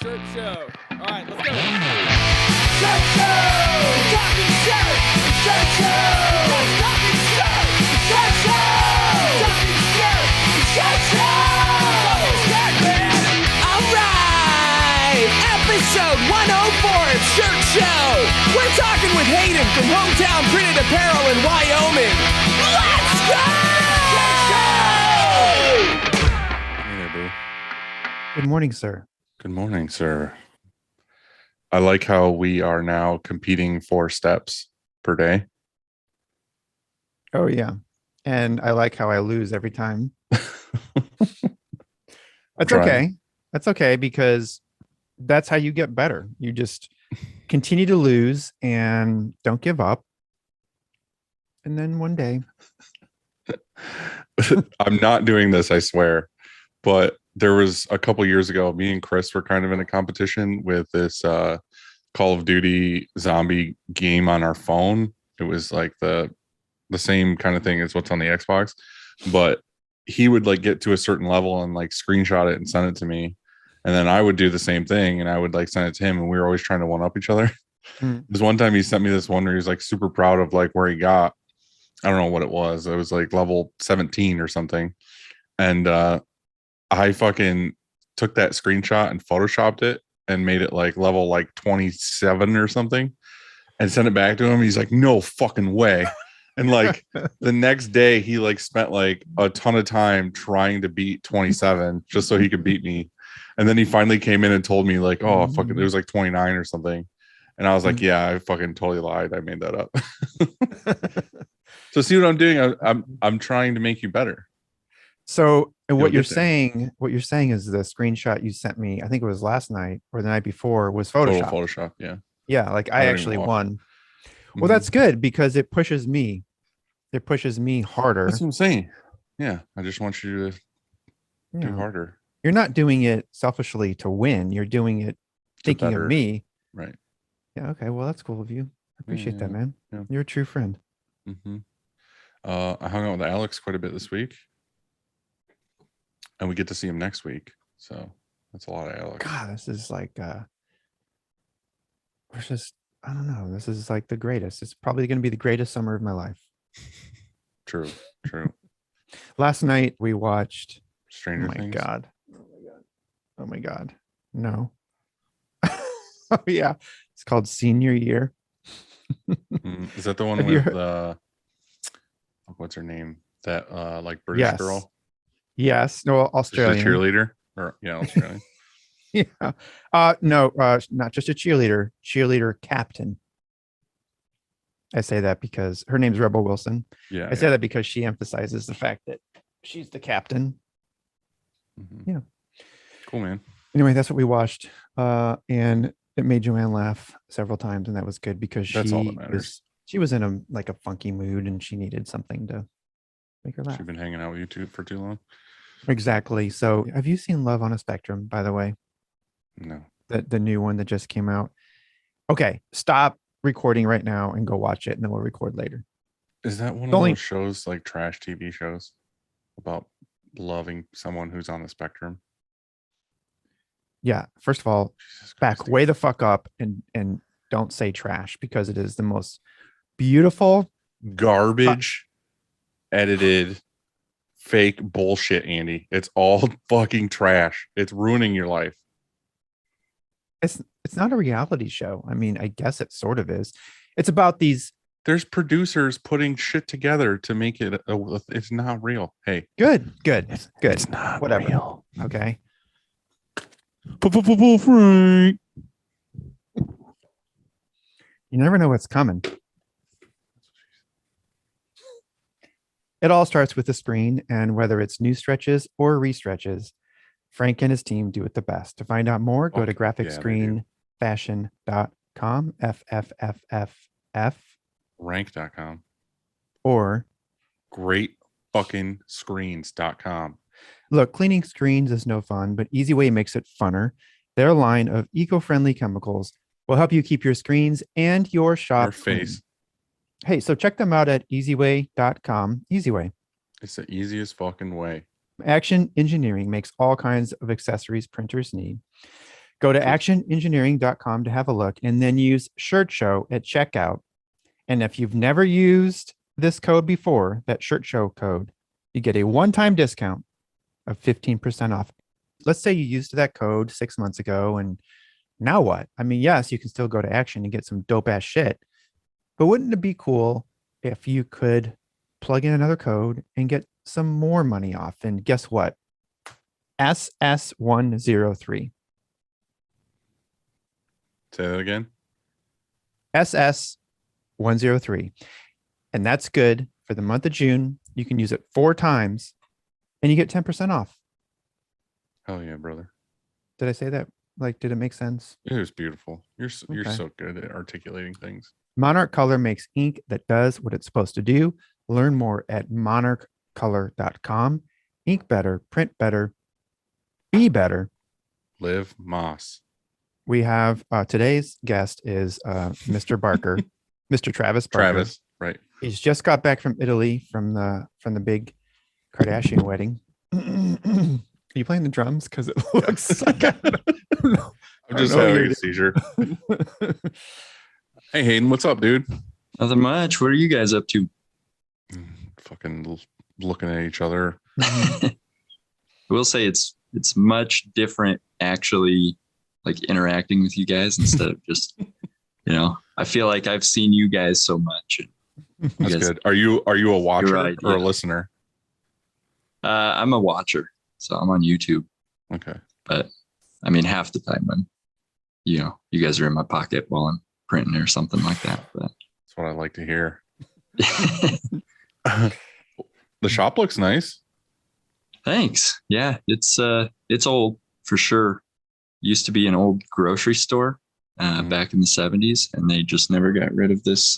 Shirt show. All right, let's go. Shirt show! Talking shirt! Shirt show! Talking shirt! Shirt show! Talking shirt! Shirt show! Shirt, man! All right! Episode 104 of Shirt Show! We're talking with Hayden from Hometown Printed Apparel in Wyoming. Let's go! Shirt show! Hey there, boo. Good morning, sir. Good morning, sir. I like how we are now competing 4 steps per day. Oh, yeah. And I like how I lose every time. That's okay. That's okay, because that's how you get better. You just continue to lose and don't give up. And then one day. I'm not doing this, I swear. But there was a couple years ago, me and Chris were kind of in a competition with this Call of Duty zombie game on our phone. It was like the same kind of thing as what's on the Xbox, but he would like get to a certain level and like screenshot it and send it to me, and then I would do the same thing and I would like send it to him, and we were always trying to one up each other. There's one time he sent me this one where he was like super proud of like where he got. I don't know what it was. It was like level 17 or something, and I fucking took that screenshot and photoshopped it and made it like level like 27 or something and sent it back to him. He's like, no fucking way. And like the next day he like spent like a ton of time trying to beat 27 just so he could beat me. And then he finally came in and told me like, oh, fucking, it was like 29 or something. And I was like, yeah, I fucking totally lied. I made that up. So see what I'm doing? I'm trying to make you better. So what you're saying is the screenshot you sent me, I think it was last night or the night before, was Photoshop. Total Photoshop, yeah. Yeah, like I actually won. Well, that's good because it pushes me. It pushes me harder. That's what I'm saying. Yeah, I just want you to do harder. You're not doing it selfishly to win. You're doing it thinking of me. Right. Yeah. Okay. Well, that's cool of you. I appreciate that, man. Yeah. You're a true friend. Mm-hmm. I hung out with Alex quite a bit this week. And we get to see him next week. So that's a lot of Alex. God, this is like I don't know. This is like the greatest. It's probably going to be the greatest summer of my life. True. Last night we watched Stranger Things. Oh my God. No. Oh yeah. It's called Senior Year. Is that the one with what's her name? That like British girl? Yes. No, Australian. She's a cheerleader? Or yeah, Australian. Yeah. No, not just a cheerleader captain. I say that because her name's Rebel Wilson. Yeah. I say that because she emphasizes the fact that she's the captain. Mm-hmm. Yeah. Cool, man. Anyway, that's what we watched. And it made Joanne laugh several times, and that was good because that's all that matters. She was in a funky mood and she needed something to make her laugh. She's been hanging out with you for too long. Exactly. So have you seen Love on a Spectrum, by the way? No. The new one that just came out. Okay, stop recording right now and go watch it, and then we'll record later. Is that one of those shows like trash TV shows about loving someone who's on the spectrum? Yeah. First of all, back way the fuck up and don't say trash, because it is the most beautiful garbage edited fake bullshit, Andy. It's all fucking trash. It's ruining your life. It's not a reality show. I mean, I guess it sort of is. It's about these. There's producers putting shit together to make it. It's not real. Hey, good. It's not whatever. Real. Okay. Frank. You never know what's coming. It all starts with the screen, and whether it's new stretches or restretches, Frank and his team do it the best. To find out more, go to graphicscreenfashion.com, FFFFF. Rank.com. Or greatfuckingscreens.com. Look, cleaning screens is no fun, but EasyWay makes it funner. Their line of eco-friendly chemicals will help you keep your screens and your shop clean. Hey, so check them out at easyway.com. EasyWay. It's the easiest fucking way. Action Engineering makes all kinds of accessories printers need. Go to actionengineering.com to have a look and then use Shirt Show at checkout. And if you've never used this code before, that Shirt Show code, you get a one-time discount of 15% off. Let's say you used that code 6 months ago, and now what? I mean, yes, you can still go to Action and get some dope ass shit, but wouldn't it be cool if you could plug in another code and get some more money off? And guess what? SS103. Say that again. SS103. And that's good for the month of June. You can use it 4 times and you get 10% off. Hell yeah, brother. Did I say that? Like, did it make sense? It was beautiful. You're Okay. so good at articulating things. Monarch Color makes ink that does what it's supposed to do. Learn more at monarchcolor.com. Ink better, print better, be better. Live Moss. We have today's guest is Mr. Barker, Mr. Travis Barker. Travis, right. He's just got back from Italy from the big Kardashian wedding. Are you playing the drums? Because it looks like I don't know. I'm just having a seizure. Hey, Hayden, what's up, dude? Nothing much. What are you guys up to? Fucking looking at each other. I will say it's much different actually, like interacting with you guys instead of just, I feel like I've seen you guys so much. That's good. Are you a watcher right, or a yeah. listener? I'm a watcher, so I'm on YouTube. Okay. But I mean, half the time I'm, you guys are in my pocket while I'm printing or something like that. But That's what I like to hear. The shop looks nice. thanks. Yeah, it's old for sure. Used to be an old grocery store back in the 70s, and they just never got rid of this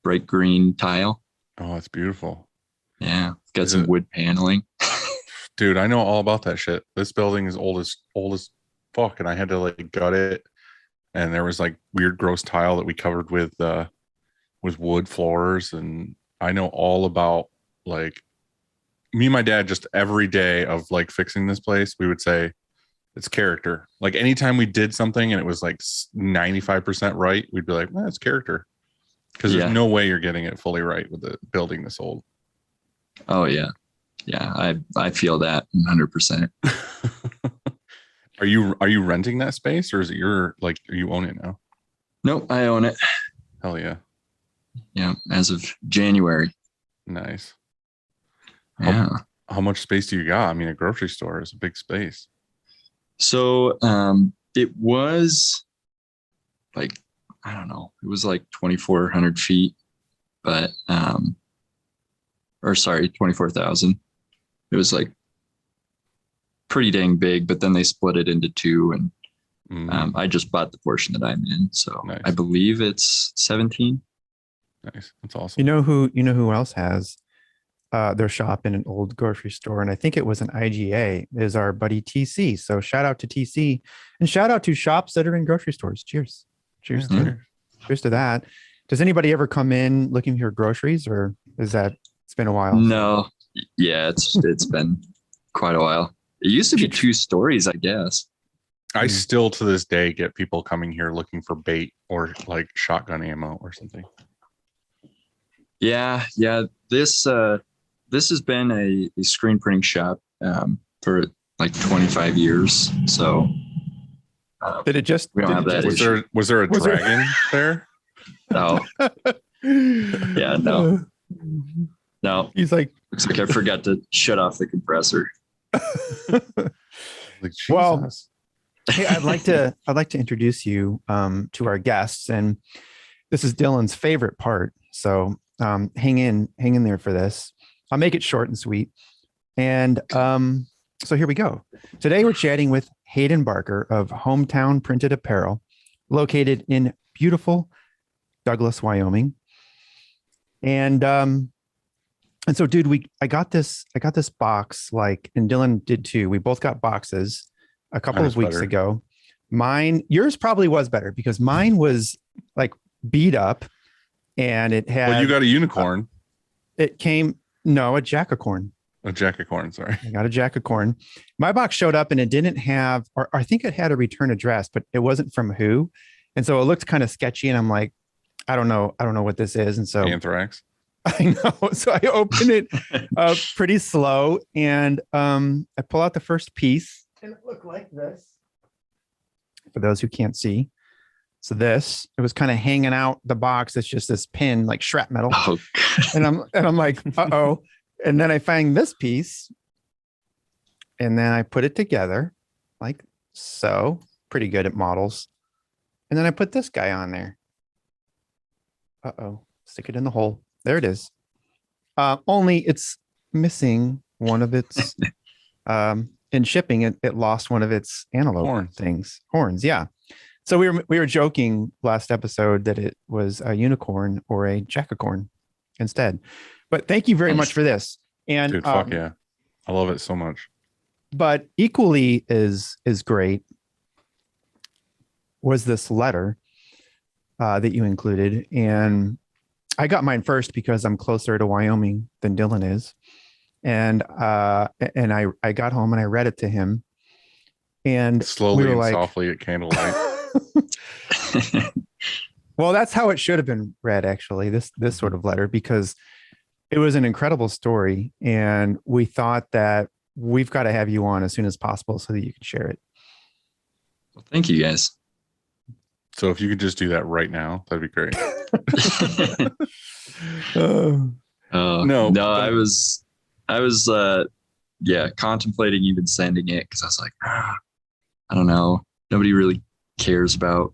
bright green tile. Oh, it's beautiful. Yeah, got Is some it- wood paneling. Dude, I know all about that shit. This building is old as fuck, and I had to like gut it. And there was like weird, gross tile that we covered with wood floors. And I know all about, like, me and my dad, just every day of like fixing this place, we would say it's character. Like anytime we did something and it was like 95% right, we'd be like, well, it's character. Because Yeah. there's no way you're getting it fully right with the building this old. Oh yeah, yeah. I feel that 100%. Are you renting that space, or is it are you own it now? Nope, I own it. Hell yeah. Yeah, as of January. Nice. Yeah. How much space do you got? I mean, a grocery store is a big space. So it was like, I don't know, it was like 2,400 feet, but 24,000. It was like pretty dang big, but then they split it into 2, and I just bought the portion that I'm in. So Nice. I believe it's 17. Nice. That's awesome. You know who else has their shop in an old grocery store, and I think it was an IGA, is our buddy TC. So shout out to TC, and shout out to shops that are in grocery stores. Cheers. Cheers. Yeah. Cheers to that. Does anybody ever come in looking for groceries, or is that it's been a while? No. Yeah, it's been quite a while. It used to be 2 stories, I guess. I still to this day get people coming here looking for bait or like shotgun ammo or something. Yeah. This has been a screen printing shop for like 25 years. So Did it just? We don't did have it that just- issue. Was there a Was there- dragon there? no, yeah, no. He's like, Looks like I forgot to shut off the compressor. Like, Well, Jesus. hey, I'd like to introduce you to our guests, and this is Dylan's favorite part. So hang in there for this. I'll make it short and sweet. And so here we go. Today we're chatting with Hayden Barker of Hometown Printed Apparel, located in beautiful Douglas, Wyoming. And so, dude, I got this box, like, and Dylan did too. We both got boxes a couple Mine of was weeks better. ago. Yours probably was better because mine was like beat up, and it had. Well, you got a unicorn. It came a jackacorn. A jack of corn. Sorry. I got a jack of corn. My box showed up and it didn't have, or I think it had a return address, but it wasn't from who. And so it looked kind of sketchy. And I'm like, I don't know what this is. And so Anthrax. I know. So I open it pretty slow and I pull out the first piece and it looked like this. For those who can't see. So it was kind of hanging out the box. It's just this pin, like shrapnel. Oh, and I'm like, uh-oh. And then I find this piece and then I put it together like so. Pretty good at models. And then I put this guy on there. Uh-oh. Stick it in the hole. There it is. Only it's missing one of its in shipping. It lost one of its antelope horns. Yeah. So we were joking last episode that it was a unicorn or a jackacorn instead. But thank you very much for this. And Dude, fuck yeah. I love it so much. But equally is great was this letter that you included. And I got mine first because I'm closer to Wyoming than Dylan is. And I got home and I read it to him. And Slowly we were and like, softly at candlelight. well, that's how it should have been read, actually, this sort of letter, because it was an incredible story. And we thought that we've got to have you on as soon as possible so that you can share it. well, thank you guys. So if you could just do that right now, that'd be great. No, I was contemplating even sending it because I was like, I don't know. Nobody really cares about,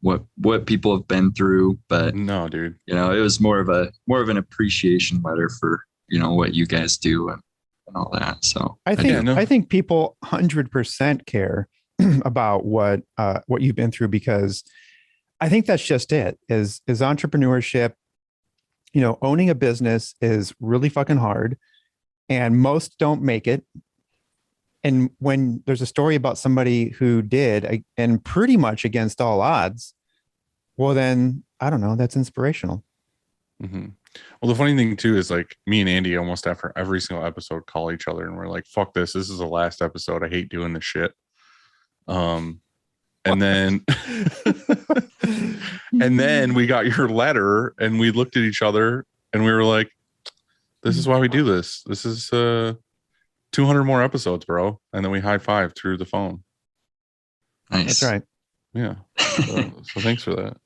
what people have been through, but No, dude. it was more of an appreciation letter for, what you guys do and all that. So I think people 100% care about what you've been through, because I think that's just it is entrepreneurship. Owning a business is really fucking hard and most don't make it. And when there's a story about somebody who did and pretty much against all odds, well, then I don't know, that's inspirational. Mm-hmm. Well, the funny thing too is like me and Andy almost after every single episode call each other and we're like, fuck this. This is the last episode. I hate doing this shit. And then we got your letter and we looked at each other and we were like, this is why we do this. This is 200 more episodes, bro. And then we high-fived through the phone. Nice. That's right. Yeah. So thanks for that.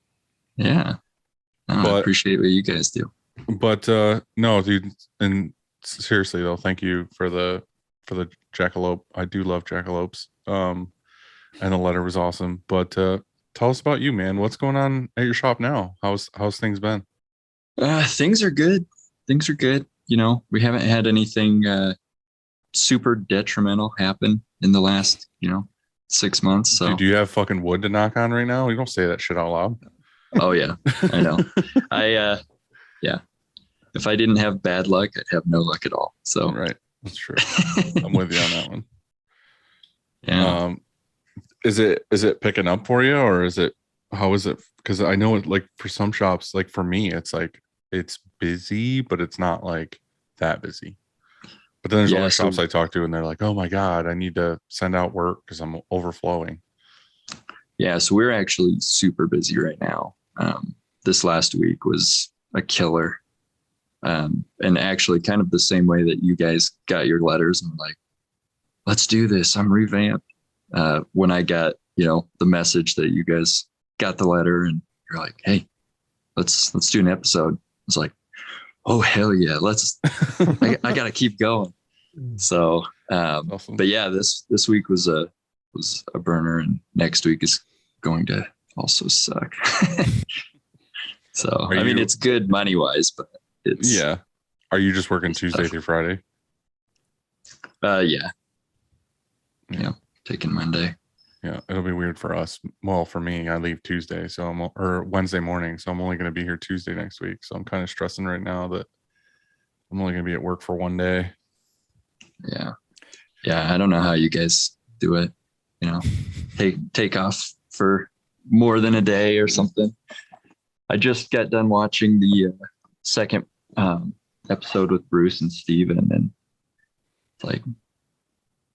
Yeah. No, I appreciate what you guys do. But no, dude, and seriously though, thank you for the jackalope. I do love jackalopes. And the letter was awesome. But tell us about you, man. What's going on at your shop now? How's things been? Things are good. Things are good. We haven't had anything super detrimental happen in the last, 6 months. So Dude, do you have fucking wood to knock on right now? You don't say that shit out loud. Oh yeah, I know. Yeah. If I didn't have bad luck, I'd have no luck at all. So Right. That's true. I'm with you on that one. Yeah. Is it picking up for you or how is it? Because I know it, like for some shops, like for me, it's like it's busy, but it's not like that busy. But then there's other shops I talk to and they're like, oh my God, I need to send out work because I'm overflowing. Yeah. So we're actually super busy right now. This last week was a killer. And actually kind of the same way that you guys got your letters and like, let's do this. I'm revamped. When I got, the message that you guys got the letter and you're like, hey, let's do an episode. I was like, oh, hell yeah. I got to keep going. So, Awesome. but yeah, this week was a burner and next week is going to also suck. So, it's good money wise, but it's. Yeah. Are you just working Tuesday through Friday? Yeah. Taking Monday. Yeah, it'll be weird for us. Well, for me, I leave Tuesday, or Wednesday morning, so I'm only going to be here Tuesday next week. So I'm kind of stressing right now that I'm only going to be at work for one day. Yeah, I don't know how you guys do it. Take off for more than a day or something. I just got done watching the second episode with Bruce and Steven, and It's like,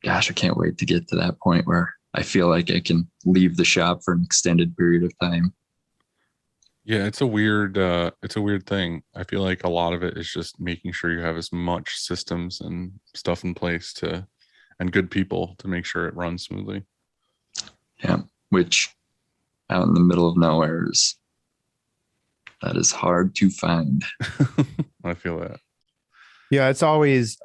gosh, I can't wait to get to that point where I feel like I can leave the shop for an extended period of time. Yeah, it's a weird thing. I feel like a lot of it is just making sure you have as much systems and stuff in place and good people to make sure it runs smoothly. Yeah, which out in the middle of nowhere that is hard to find. I feel that. Yeah, it's always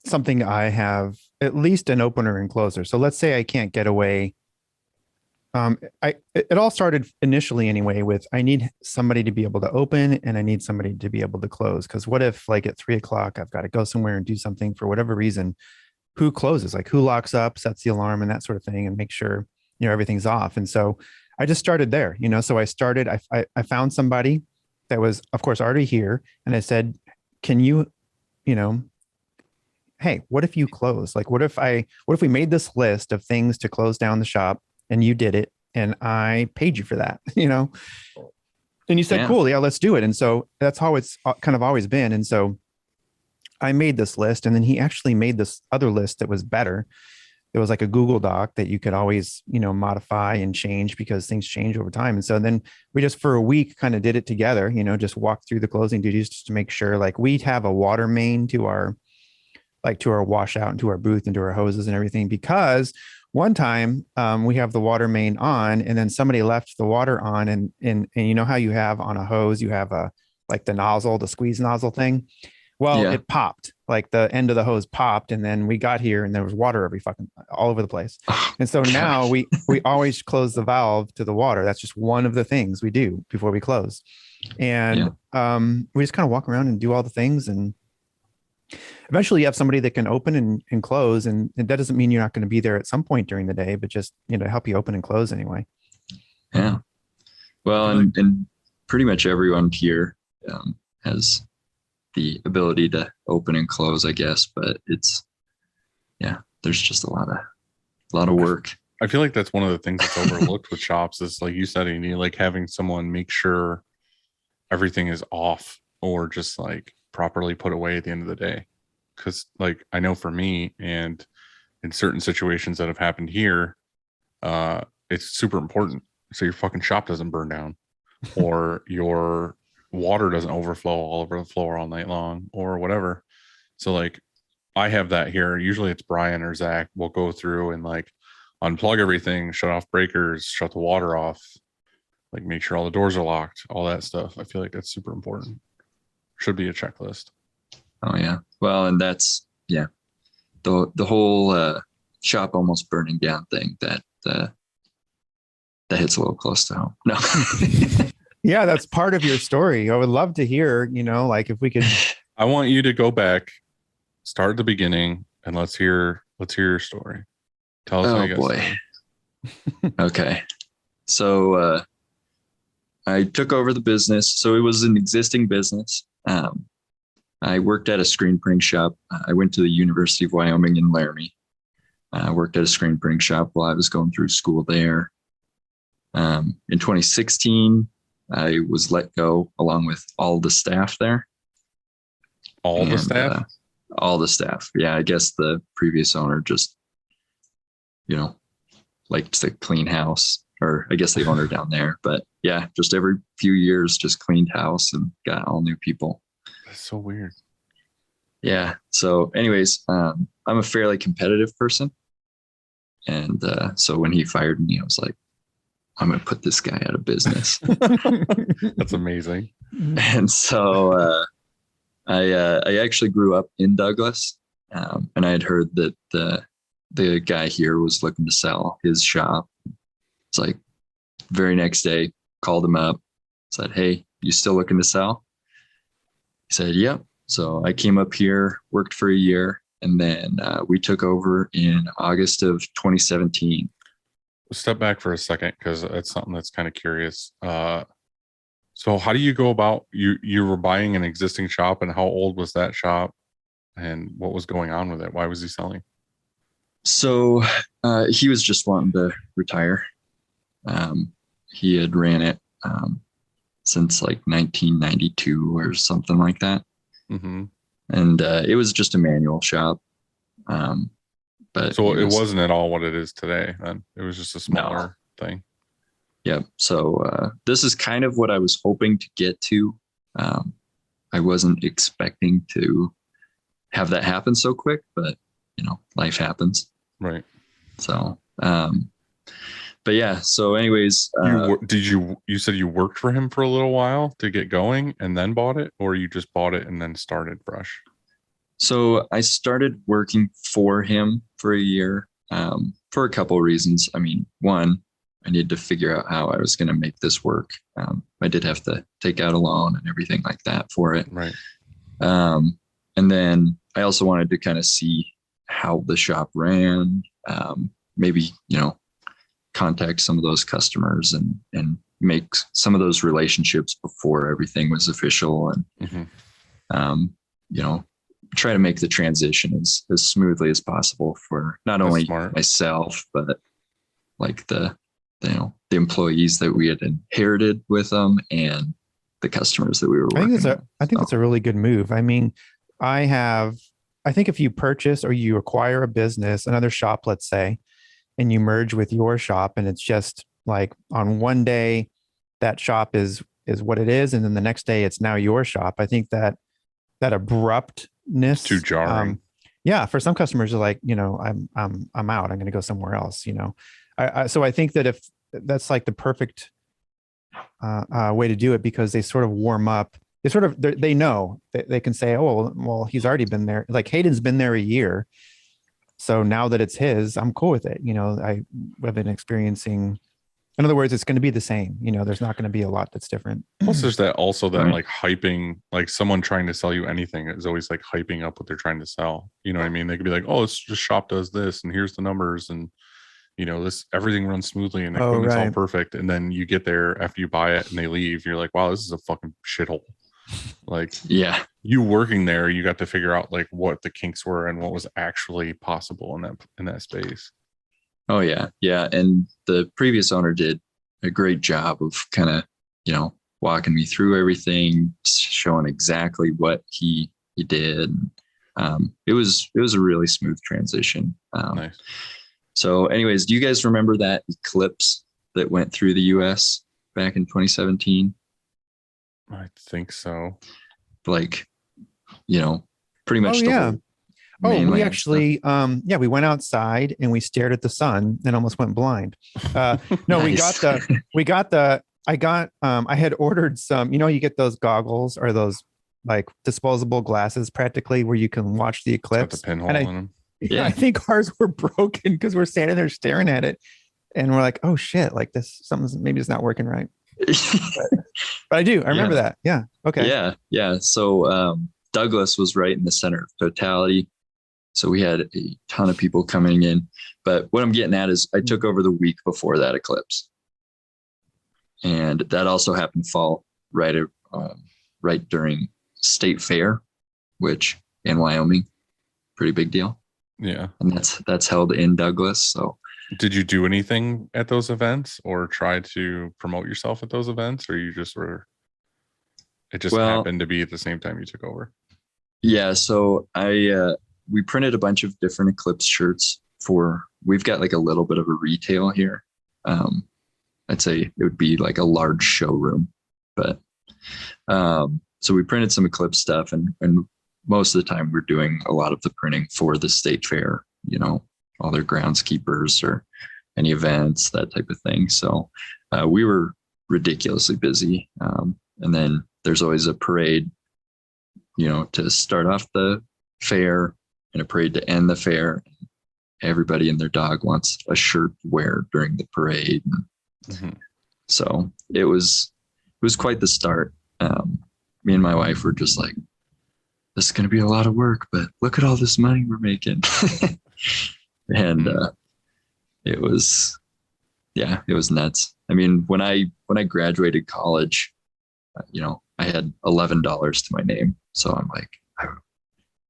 something I have at least an opener and closer. So let's say I can't get away. It all started initially anyway with I need somebody to be able to open and I need somebody to be able to close. Because what if like at 3:00 I've got to go somewhere and do something for whatever reason? Who closes? Like who locks up, sets the alarm, and that sort of thing, and make sure everything's off. And so I just started there. So I started. I found somebody that was, of course, already here, and I said, "Can you, hey, what if you close? Like, what if we made this list of things to close down the shop?" And you did it and I paid you for that, and you said, Yeah. cool. Yeah, let's do it. And so that's how it's kind of always been. And so I made this list and then he actually made this other list that was better. It was like a Google Doc that you could always, modify and change because things change over time. And so then we just for a week kind of did it together, just walked through the closing duties just to make sure like we'd have a water main to our washout and to our booth and to our hoses and everything, because one time we have the water main on and then somebody left the water on and you know how you have on a hose, you have the nozzle, the squeeze nozzle thing. Well, Yeah. It popped, like the end of the hose popped. And then we got here and there was water all over the place. And so now we always close the valve to the water. That's just one of the things we do before we close. And we just kind of walk around and do all the things. And eventually you have somebody that can open and close. And that doesn't mean you're not going to be there at some point during the day, but just, help you open and close anyway. Yeah. Well, and pretty much everyone here has the ability to open and close, I guess, but there's just a lot of work. I feel like that's one of the things that's overlooked with shops is like you said, you need like having someone make sure everything is off or just like properly put away at the end of the day. Cause like I know for me and in certain situations that have happened here, it's super important. So your fucking shop doesn't burn down or your water doesn't overflow all over the floor all night long or whatever. So like I have that here. Usually it's Brian or Zach will go through and like unplug everything, shut off breakers, shut the water off, like make sure all the doors are locked, all that stuff. I feel like that's super important. Should be a checklist. Oh yeah. Well, and that's the whole shop almost burning down thing that hits a little close to home. No. Yeah, that's part of your story. I would love to hear, like if we could. I want you to go back, start at the beginning, and let's hear your story. Tell us how you got started. Okay. So I took over the business. So it was an existing business. I worked at a screen printing shop. I went to the University of Wyoming in Laramie. I worked at a screen printing shop while I was going through school there. In 2016, I was let go along with all the staff there. All the staff? All the staff. Yeah, I guess the previous owner just, liked to clean house, or I guess the owner down there. But yeah, just every few years, just cleaned house and got all new people. That's so weird. Yeah. So anyways, I'm a fairly competitive person. And so when he fired me, I was like, I'm going to put this guy out of business. That's amazing. And so I actually grew up in Douglas, and I had heard that the guy here was looking to sell his shop. It's like very next day, called him up, said, "Hey, you still looking to sell?" He said, "Yep." So I came up here, worked for a year, and then we took over in August of 2017. Step back for a second because that's something that's kind of curious. So how do you go about you were buying an existing shop, and how old was that shop and what was going on with it? Why was he selling? So he was just wanting to retire. He had ran it since like 1992 or something like that. Mm-hmm. and it was just a manual shop. But So it wasn't at all what it is today. Then it was just a smaller thing. Yeah. So this is kind of what I was hoping to get to. I wasn't expecting to have that happen so quick, but life happens. Right. So, but yeah. So, anyways, you said you worked for him for a little while to get going and then bought it, or you just bought it and then started fresh? So I started working for him for a year for a couple of reasons. I mean, one, I needed to figure out how I was going to make this work. I did have to take out a loan and everything like that for it. Right. And then I also wanted to kind of see how the shop ran, maybe, contact some of those customers and make some of those relationships before everything was official and, try to make the transition as smoothly as possible for not only myself, but like the employees that we had inherited with them and the customers that we were working with. I think it's a really good move. I mean, I think if you purchase or you acquire a business, another shop, let's say, and you merge with your shop, and it's just like on one day that shop is what it is, and then the next day it's now your shop. I think that abruptness too jarring. For some customers are like, I'm out. I'm going to go somewhere else. So I think that if that's like the perfect way to do it, because they sort of warm up. They know they can say, oh, well, he's already been there. Like Hayden's been there a year. So now that it's his, I'm cool with it. I've been experiencing, in other words, it's going to be the same. There's not going to be a lot that's different. Plus there's that like hyping, like someone trying to sell you anything is always like hyping up what they're trying to sell. You know what I mean? They could be like, oh, it's just shop does this and here's the numbers and this, everything runs smoothly and the equipment's all perfect. And then you get there after you buy it and they leave. You're like, wow, this is a fucking shithole. Like, yeah, you working there, you got to figure out like what the kinks were and what was actually possible in that space. Oh yeah. Yeah. And the previous owner did a great job of kind of, walking me through everything, showing exactly what he did. It was a really smooth transition. Nice. So anyways, do you guys remember that eclipse that went through the US back in 2017? I think so. Like, pretty much. We actually, we went outside and we stared at the sun and almost went blind. No, Nice. I had ordered some, you get those goggles or those like disposable glasses practically where you can watch the eclipse. Got the pinhole in them. Yeah. I think ours were broken because we're standing there staring at it and we're like, oh shit, like something's maybe it's not working right. But I remember that. Yeah. Okay. Yeah. So Douglas was right in the center of totality. So we had a ton of people coming in. But what I'm getting at is I took over the week before that eclipse. And that also happened to fall right during State Fair, which in Wyoming, pretty big deal. Yeah. And that's held in Douglas. So did you do anything at those events or try to promote yourself at those events, or you just were, it just happened to be at the same time you took over? Yeah. So we printed a bunch of different eclipse shirts we've got like a little bit of a retail here. I'd say it would be like a large showroom, but so we printed some eclipse stuff and most of the time we're doing a lot of the printing for the state fair, all their groundskeepers or any events, that type of thing. So we were ridiculously busy. And then there's always a parade, to start off the fair and a parade to end the fair. Everybody and their dog wants a shirt to wear during the parade. Mm-hmm. So it was quite the start. Me and my wife were just like, this is going to be a lot of work, but look at all this money we're making. And it was nuts. I mean, when I graduated college, I had $11 to my name. So I'm like,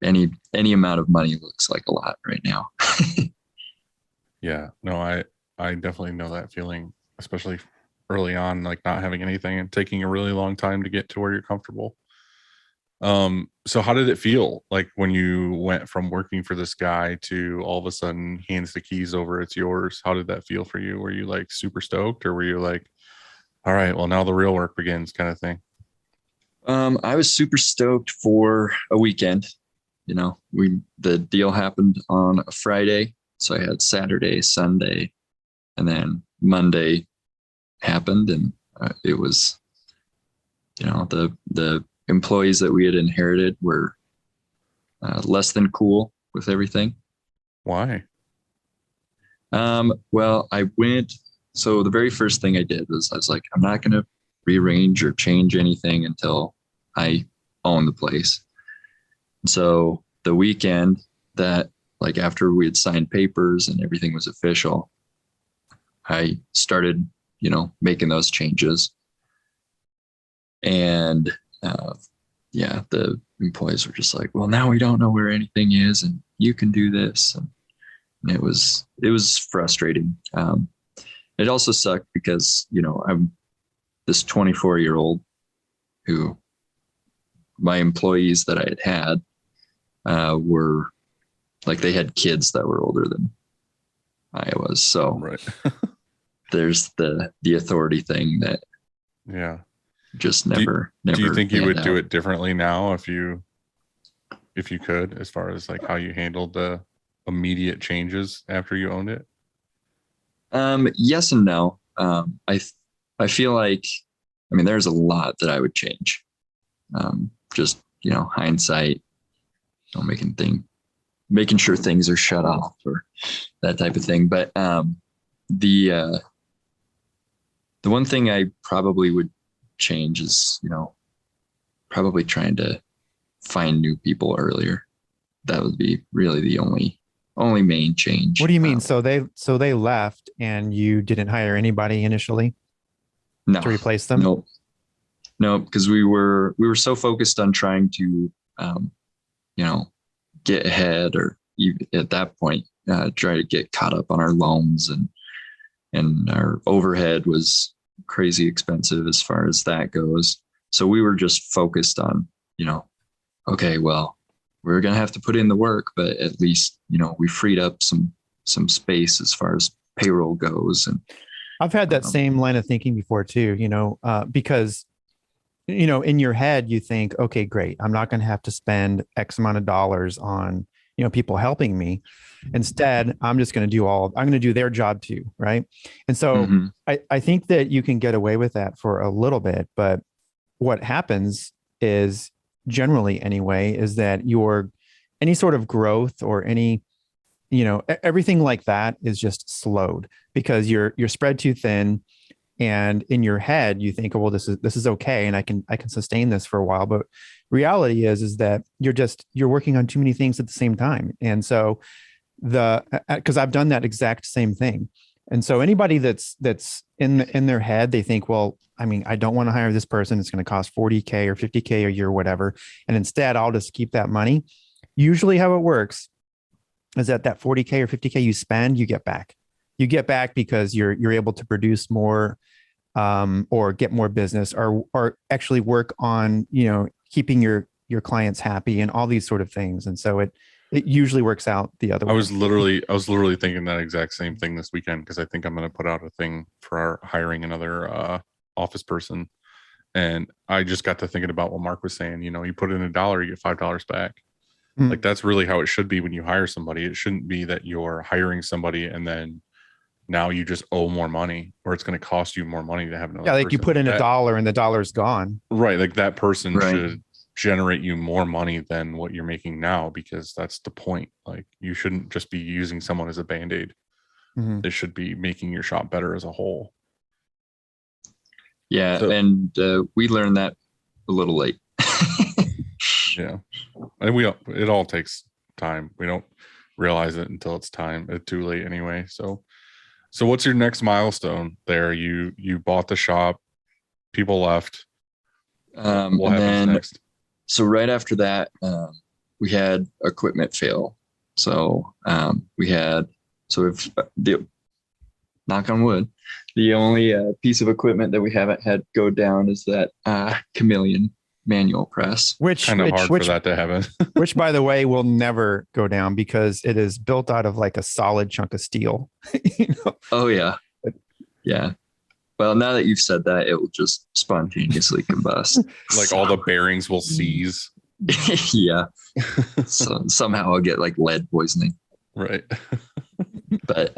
any amount of money looks like a lot right now. Yeah, no, I definitely know that feeling, especially early on, like not having anything and taking a really long time to get to where you're comfortable. So how did it feel like when you went from working for this guy to all of a sudden hands the keys over, it's yours? How did that feel for you? Were you like super stoked, or were you like, all right, well, now the real work begins kind of thing? I was super stoked for a weekend. You know, the deal happened on a Friday, so I had Saturday, Sunday, and then Monday happened, and it was, you know, the employees that we had inherited were less than cool with everything. Why? Well, so the very first thing I did was I was like, I'm not going to rearrange or change anything until I own the place. So the weekend that, like, after we had signed papers and everything was official, I started, you know, making those changes. And the employees were just like, well, now we don't know where anything is, and you can do this. And it was frustrating. It also sucked because, you know, I'm this 24-year-old who my employees that I had were like, they had kids that were older than I was. So Right. there's the authority thing that just never. Do you think you would do it differently now if you could, as far as like how you handled the immediate changes after you owned it? Yes and no. I feel like, I mean, there's a lot that I would change. Just, you know, hindsight, you know, making sure things are shut off or that type of thing. But the one thing I probably would change is, you know, probably trying to find new people earlier. That would be really the only main change. What do you mean? So they left and you didn't hire anybody initially to replace them? No, because we were so focused on trying to, you know, get ahead, or even at that point, try to get caught up on our loans, and our overhead was crazy expensive as far as that goes. So we were just focused on, you know, okay, well, we're going to have to put in the work, but at least, you know, we freed up some space as far as payroll goes. And I've had that same line of thinking before too, you know, because, you know, in your head, you think, okay, great, I'm not going to have to spend X amount of dollars on, you know, people helping me. Instead, I'm going to do their job too. Right. And so I think that you can get away with that for a little bit, but what happens is, generally anyway, is that any sort of growth or any, you know, everything like that is just slowed because you're spread too thin. And in your head, you think, oh, well, this is okay, and I can sustain this for a while. But reality is that you're working on too many things at the same time. And so because I've done that exact same thing. And so anybody that's in their head, they think, well, I mean, I don't want to hire this person. It's going to cost $40K or $50K a year, or whatever. And instead, I'll just keep that money. Usually how it works is that $40K or $50K you spend, you get back. You get back because you're able to produce more, or get more business, or actually work on, you know, keeping your clients happy and all these sort of things. And so it usually works out the other way. I was literally thinking that exact same thing this weekend, because I think I'm going to put out a thing for our hiring another office person. And I just got to thinking about what Mark was saying. You know, you put in $1, you get $5 back. Like, that's really how it should be when you hire somebody. It shouldn't be that you're hiring somebody and then now you just owe more money, or it's going to cost you more money to have another. Yeah, like person. you put in $1 and the dollar's gone. Right. Like that person should generate you more money than what you're making now, because that's the point. Like, you shouldn't just be using someone as a band-aid. They should be making your shop better as a whole. Yeah. So, and we learned that a little late. Yeah. And it all takes time. We don't realize it until it's too late anyway. So what's your next milestone there? You bought the shop, people left. What happens next? So right after that, we had equipment fail. So if the knock on wood, the only piece of equipment that we haven't had go down is that chameleon manual press. Which Kind of hard which, for that to happen. which, by the way, will never go down because it is built out of like a solid chunk of steel. You know? Oh yeah. Yeah. Well, now that you've said that, it will just spontaneously combust. Like all the bearings will seize. Yeah. So somehow I'll get like lead poisoning. Right. But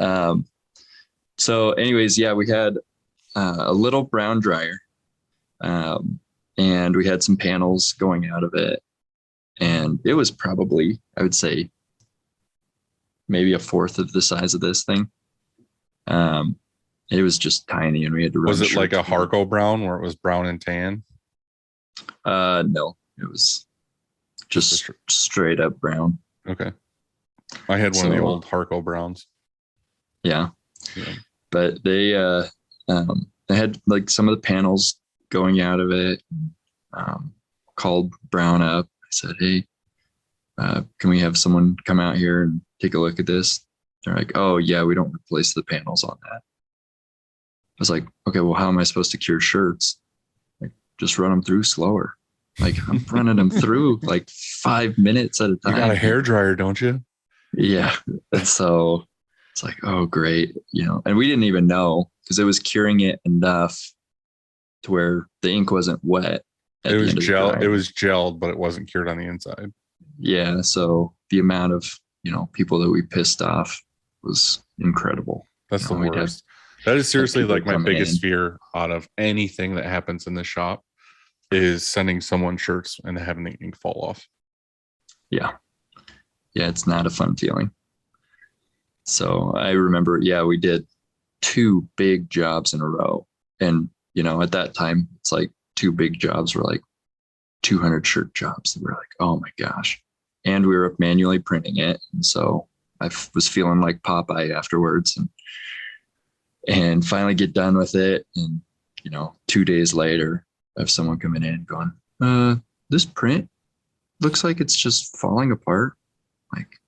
so anyways, yeah, we had a little brown dryer. And we had some panels going out of it. And it was probably, I would say, maybe a fourth of the size of this thing. It was just tiny, and we had to run. Was it like a shirts through it. Harco brown where it was brown and tan? No, it was just straight up brown. Okay. I had one of the So- old Harco browns. Yeah. Yeah. But they had like some of the panels going out of it. Called Brown up. I said, "Hey, can we have someone come out here and take a look at this?" They're like, "Oh yeah, we don't replace the panels on that." I was like, "Okay, well, how am I supposed to cure shirts? Like, just run them through slower." Like, I'm running them through like 5 minutes at a You time. got a hair dryer, don't you? Yeah. And so it's like, oh, great. And we didn't even know because it was curing it enough to where the ink wasn't wet. at It the was end of the gel. dryer. It was gelled, but it wasn't cured on the inside. Yeah. So the amount of, people that we pissed off was incredible. That's the we'd have- worst. That is seriously people like my coming biggest in. fear out of anything that happens in the shop is sending someone shirts and having the ink fall off. Yeah. Yeah. It's not a fun feeling. So I remember, we did 2 big jobs in a row. And, at that time, it's like 2 big jobs were like 200 shirt jobs. That were like, oh my gosh. And we were manually printing it. And so I was feeling like Popeye afterwards and finally get done with it. And, 2 days later, I have someone coming in going, this print looks like it's just falling apart. Like,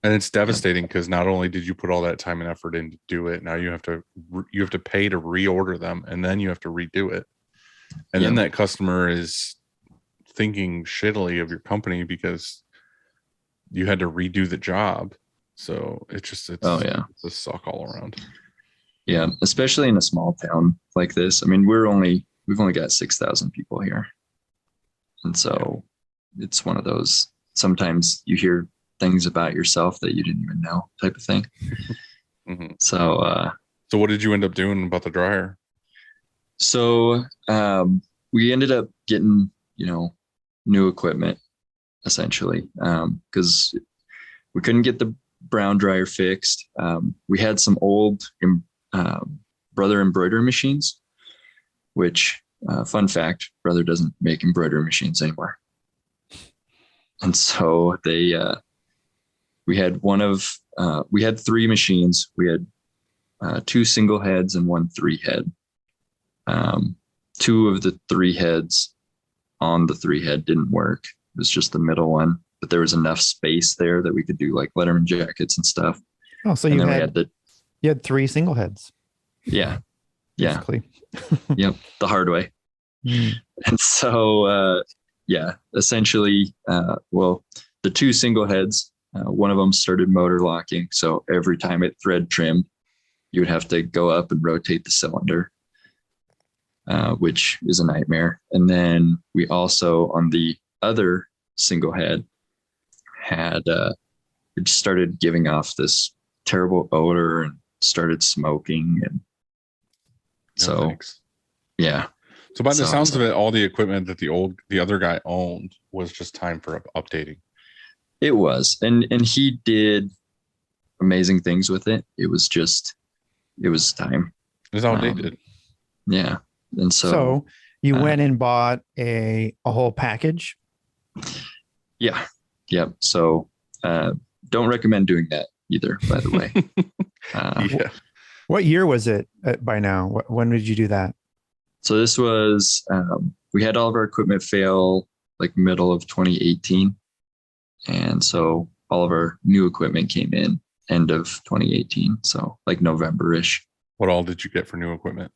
And it's devastating because not only did you put all that time and effort in to do it, now you have to pay to reorder them, and then you have to redo it. And then that customer is thinking shittily of your company because you had to redo the job. So it's a suck all around. Yeah, especially in a small town like this. I mean, we've only got 6,000 people here. And so it's one of those, sometimes you hear things about yourself that you didn't even know type of thing. Mm-hmm. So what did you end up doing about the dryer? So we ended up getting, new equipment essentially because we couldn't get the brown dryer fixed. We had some old Brother embroidery machines, which fun fact, Brother doesn't make embroidery machines anymore. And so we had we had 3 machines. We had 2 single heads and 1 3 head. 2 of the 3 heads on the 3 head didn't work. It was just the middle one, but there was enough space there that we could do like Letterman jackets and stuff. Oh, so And you then we had, had you had 3 single heads. yeah, Basically. yep, the hard way. Mm. And so, essentially, the 2 single heads, one of them started motor locking. So every time it thread trimmed, you would have to go up and rotate the cylinder, which is a nightmare. And then we also, on the other single head, it just started giving off this terrible odor and started smoking. And so, Thanks. yeah. So by the So- sounds of it, all the equipment that the other guy owned was just time for updating. It was, and he did amazing things with it. It was time. That's outdated. Yeah. And So you uh, went and bought a whole package. yeah. So, don't recommend doing that either, by the way. Yeah. What year was it by now? When did you do that? So this was, we had all of our equipment fail like middle of 2018. And so all of our new equipment came in end of 2018. So like November-ish. What all did you get for new equipment?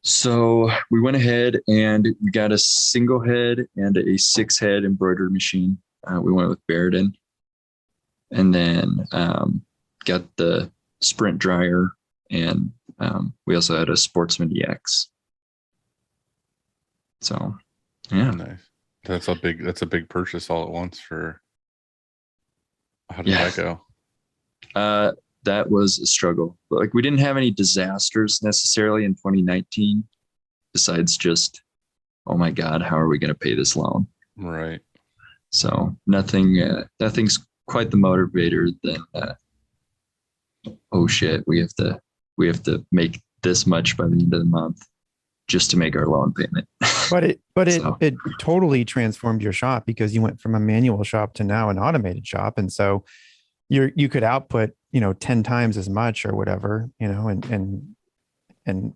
So we went ahead and we got a single head and a 6-head embroidery machine. We went with Barrett, and then got the Sprint dryer, and we also had a Sportsman EX. So, yeah, Nice. That's a big purchase all at once for. How did that go? That was a struggle. Like, we didn't have any disasters necessarily in 2019, besides just, oh my God, how are we going to pay this loan? Right. So nothing's quite the motivator than, oh shit, we have to make this much by the end of the month just to make our loan payment. But So. it totally transformed your shop, because you went from a manual shop to now an automated shop. And so you could output, 10 times as much or whatever, and in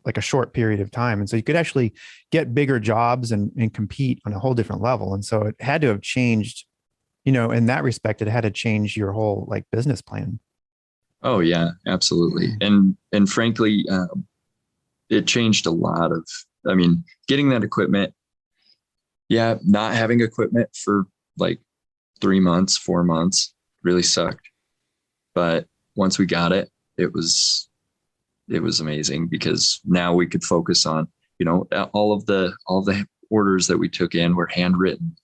like a short period of time. And so you could actually get bigger jobs and compete on a whole different level. And so it had to have changed, in that respect, it had to change your whole like business plan. Oh yeah, absolutely. And frankly, it changed a lot of, getting that equipment. Yeah. Not having equipment for like 3 months, 4 months really sucked. But once we got it, it was amazing, because now we could focus on, all of the orders that we took in were handwritten.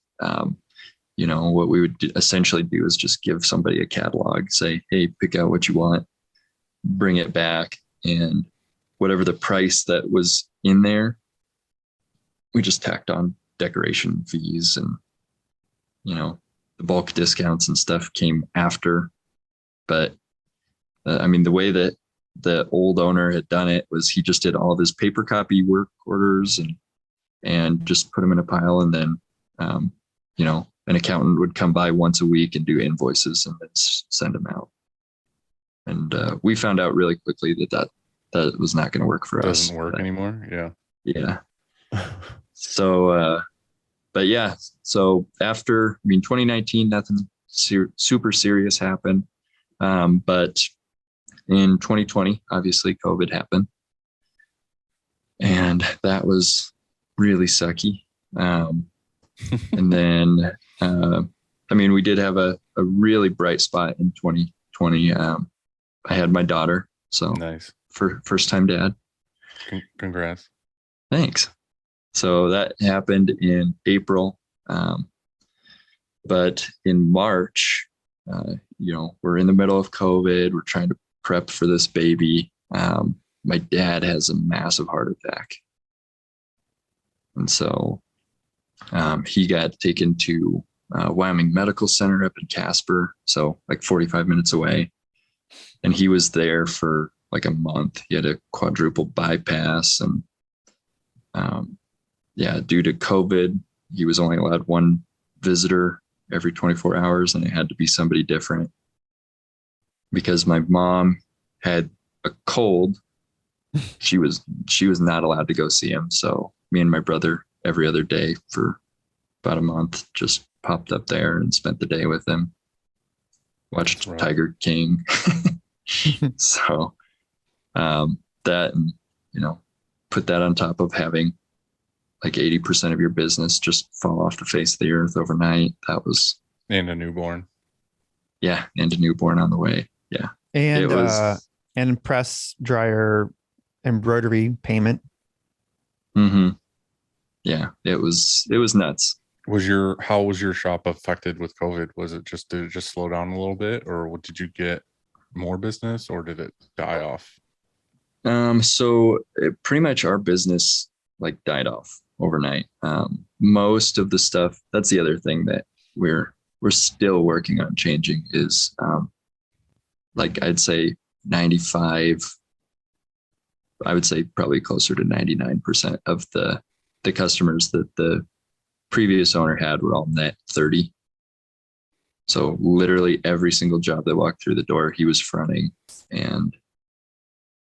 What we would essentially do is just give somebody a catalog, say, hey, pick out what you want, bring it back, and whatever the price that was in there, we just tacked on decoration fees, and, the bulk discounts and stuff came after. But the way that the old owner had done it was he just did all of his paper copy work orders and just put them in a pile. And then, an accountant would come by once a week and do invoices and then send them out. And we found out really quickly that was not going to work for us. Doesn't work anymore. Yeah. Yeah. So, but yeah, so after, 2019, nothing super serious happened. But in 2020, obviously COVID happened, and that was really sucky. And then, we did have a really bright spot in 2020. I had my daughter. So Nice. First time dad. Congrats. Thanks. So that happened in April. But in March, we're in the middle of COVID. We're trying to prep for this baby. My dad has a massive heart attack. And so he got taken to Wyoming Medical Center up in Casper, so like 45 minutes away. And he was there for like a month. He had a quadruple bypass, and due to COVID, he was only allowed one visitor every 24 hours, and it had to be somebody different. Because my mom had a cold, she was not allowed to go see him. So me and my brother every other day for about a month just popped up there and spent the day with him. Watched Right. Tiger King. So that, and, put that on top of having like 80% of your business just fall off the face of the earth overnight. That was, And a newborn. yeah, and a newborn on the way. Yeah. And It was, and press dryer embroidery payment. yeah, it was nuts. How was your shop affected with COVID? Did it just slow down a little bit, or did you get more business, or did it die off? So pretty much our business like died off overnight. Most of the stuff, that's the other thing that we're still working on changing is, like I'd say 95, I would say probably closer to 99% of the customers that the previous owner had were all net 30. So literally every single job that walked through the door, he was fronting and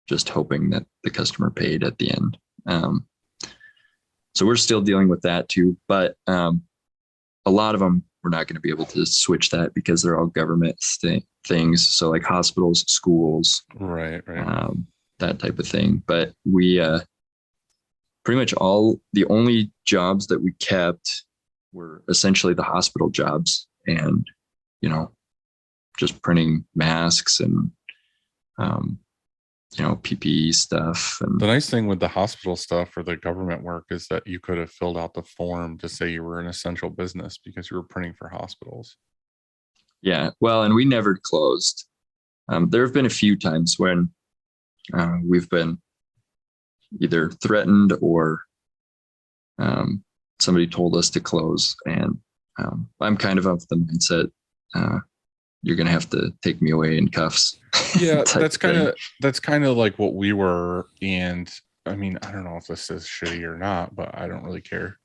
just hoping that the customer paid at the end. So we're still dealing with that too, but a lot of them, we're not going to be able to switch that because they're all government things. So like hospitals, schools, Right. that type of thing. But we pretty much the only jobs that we kept were essentially the hospital jobs, and just printing masks and PPE stuff. And the nice thing with the hospital stuff or the government work is that you could have filled out the form to say you were an essential business because you were printing for hospitals. Yeah, well, and we never closed. There have been a few times when we've been either threatened or somebody told us to close, and I'm kind of the mindset, you're gonna have to take me away in cuffs. Yeah, that's kind of like what we were. And I mean, I don't know if this is shitty or not, but I don't really care.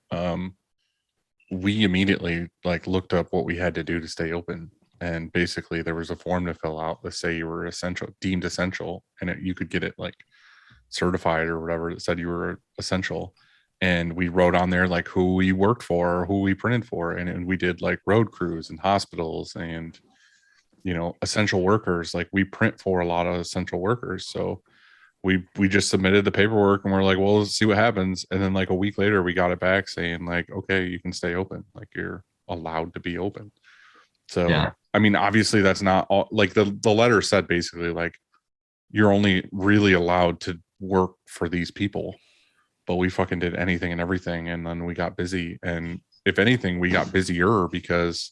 We immediately looked up what we had to do to stay open, and basically there was a form to fill out to say you were deemed essential, and you could get it certified or whatever that said you were essential. And we wrote on there who we worked for or who we printed for, and we did road crews and hospitals and essential workers. We print for a lot of essential workers, so we just submitted the paperwork, and we're well, let's see what happens. And then a week later we got it back saying okay, you can stay open, you're allowed to be open. So yeah. I mean, obviously that's not all, the letter said basically you're only really allowed to work for these people, but we fucking did anything and everything. And then we got busy, and if anything we got busier because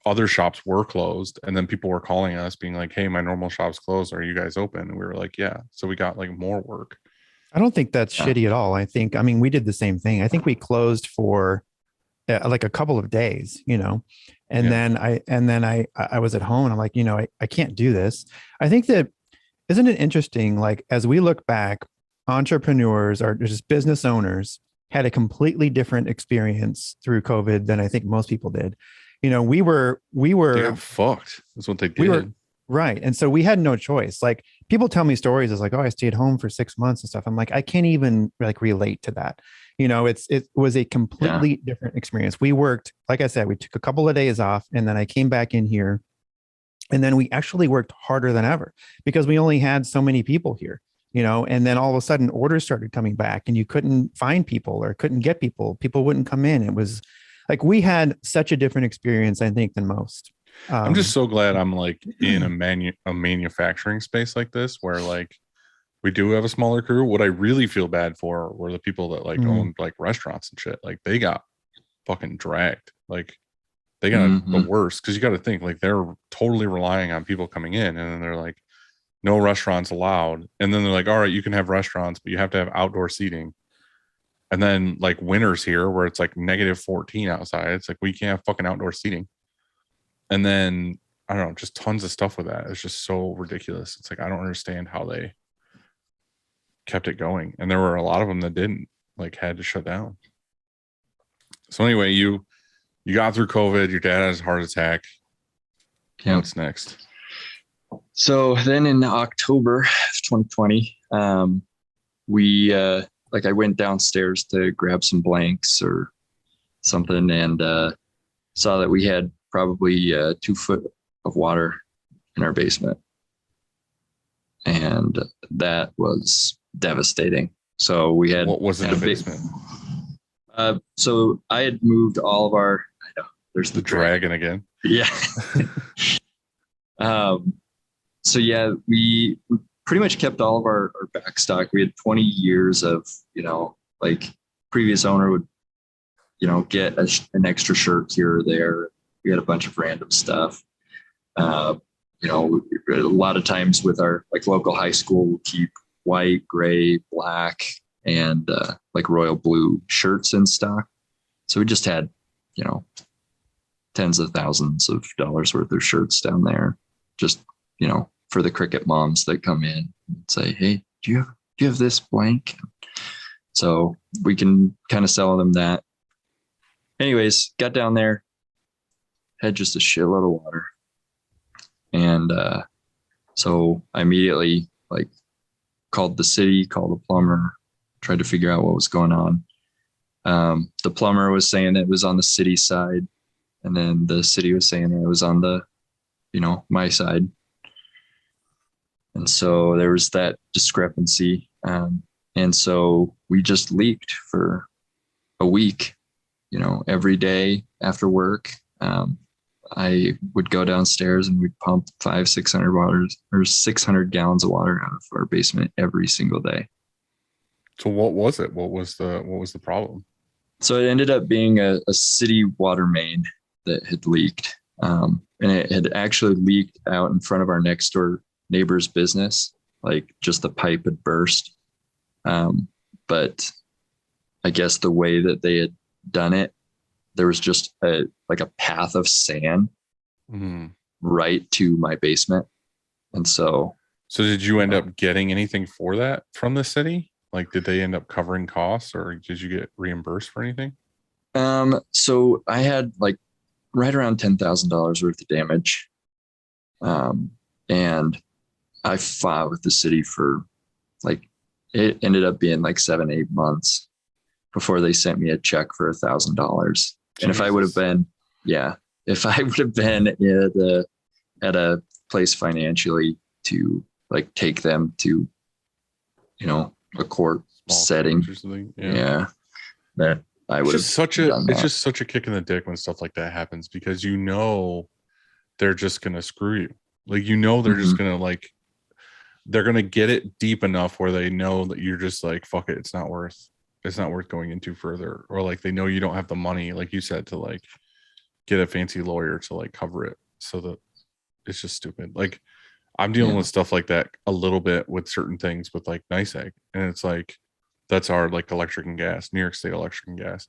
other shops were closed, and then people were calling us being hey, my normal shop's closed, are you guys open? And we were yeah. So we got more work. I don't think that's shitty at all. I mean, we did the same thing. I think we closed for a couple of days, and then I was at home, and I'm I can't do this. I think that, isn't it interesting? As we look back, entrepreneurs or just business owners had a completely different experience through COVID than I think most people did. We were they got fucked. That's what they did. Right. And so we had no choice. People tell me stories as oh, I stayed home for 6 months and stuff. I'm I can't even relate to that. It was a completely different experience. We worked, like I said, we took a couple of days off, and then I came back in here, and then we actually worked harder than ever because we only had so many people here, and then all of a sudden orders started coming back, and you couldn't find people or couldn't get people. People wouldn't come in. It was we had such a different experience, I think, than most. I'm just so glad I'm in a manufacturing space like this, where we do have a smaller crew. What I really feel bad for were the people that owned restaurants and shit. They got fucking dragged. They got the worst, because you got to think they're totally relying on people coming in, and then they're no restaurants allowed. And then they're all right, you can have restaurants, but you have to have outdoor seating. And then winters here where it's -14 outside, it's we can't have fucking outdoor seating. And then I don't know, just tons of stuff with that. It's just so ridiculous. It's I don't understand how they kept it going. And there were a lot of them that didn't, had to shut down. So anyway, you got through COVID, your dad has a heart attack. Yeah. What's next? So then in October of 2020, we I went downstairs to grab some blanks or something, and saw that we had probably 2 foot of water in our basement. And that was devastating. So we had— What was in the basement? So I had moved all of our— I know, there's the dragon again. Yeah. So yeah, we pretty much kept all of our back stock. We had 20 years of, previous owner would, get an extra shirt here or there. We had a bunch of random stuff. A lot of times with our local high school, we'll keep white, gray, black, and royal blue shirts in stock. So we just had, tens of thousands of dollars worth of shirts down there, just, for the cricket moms that come in and say, hey, do you have this blank? So we can kind of sell them that. Anyways, got down there, had just a shitload of water. And so I immediately called the city, called a plumber, tried to figure out what was going on. The plumber was saying it was on the city side, and then the city was saying it was on the, my side. And so there was that discrepancy. And so we just leaked for a week, every day after work. I would go downstairs and we'd pump 600 gallons of water out of our basement every single day. So what was it? What was the problem? So it ended up being a city water main that had leaked. And it had actually leaked out in front of our next door neighbor's business. Like just the pipe had burst. But I guess the way that they had done it, there was just a path of sand right to my basement. And so did you end up getting anything for that from the city? Like, did they end up covering costs, or did you get reimbursed for anything? So I had like right around $10,000 worth of damage. And I fought with the city for it ended up being like 7-8 months before they sent me a check for $1,000. And if I would have been at a place financially to take them to, a court setting. Yeah. That I would have. It's just such a kick in the dick when stuff like that happens, because they're just gonna screw you. They're just gonna they're gonna get it deep enough where they know that you're just fuck it, it's not worth going into further, or they know you don't have the money, like you said, to get a fancy lawyer to cover it. So that it's just stupid. I'm dealing with stuff like that a little bit with certain things with NICEAG, and it's that's our electric and gas, New York State Electric and Gas,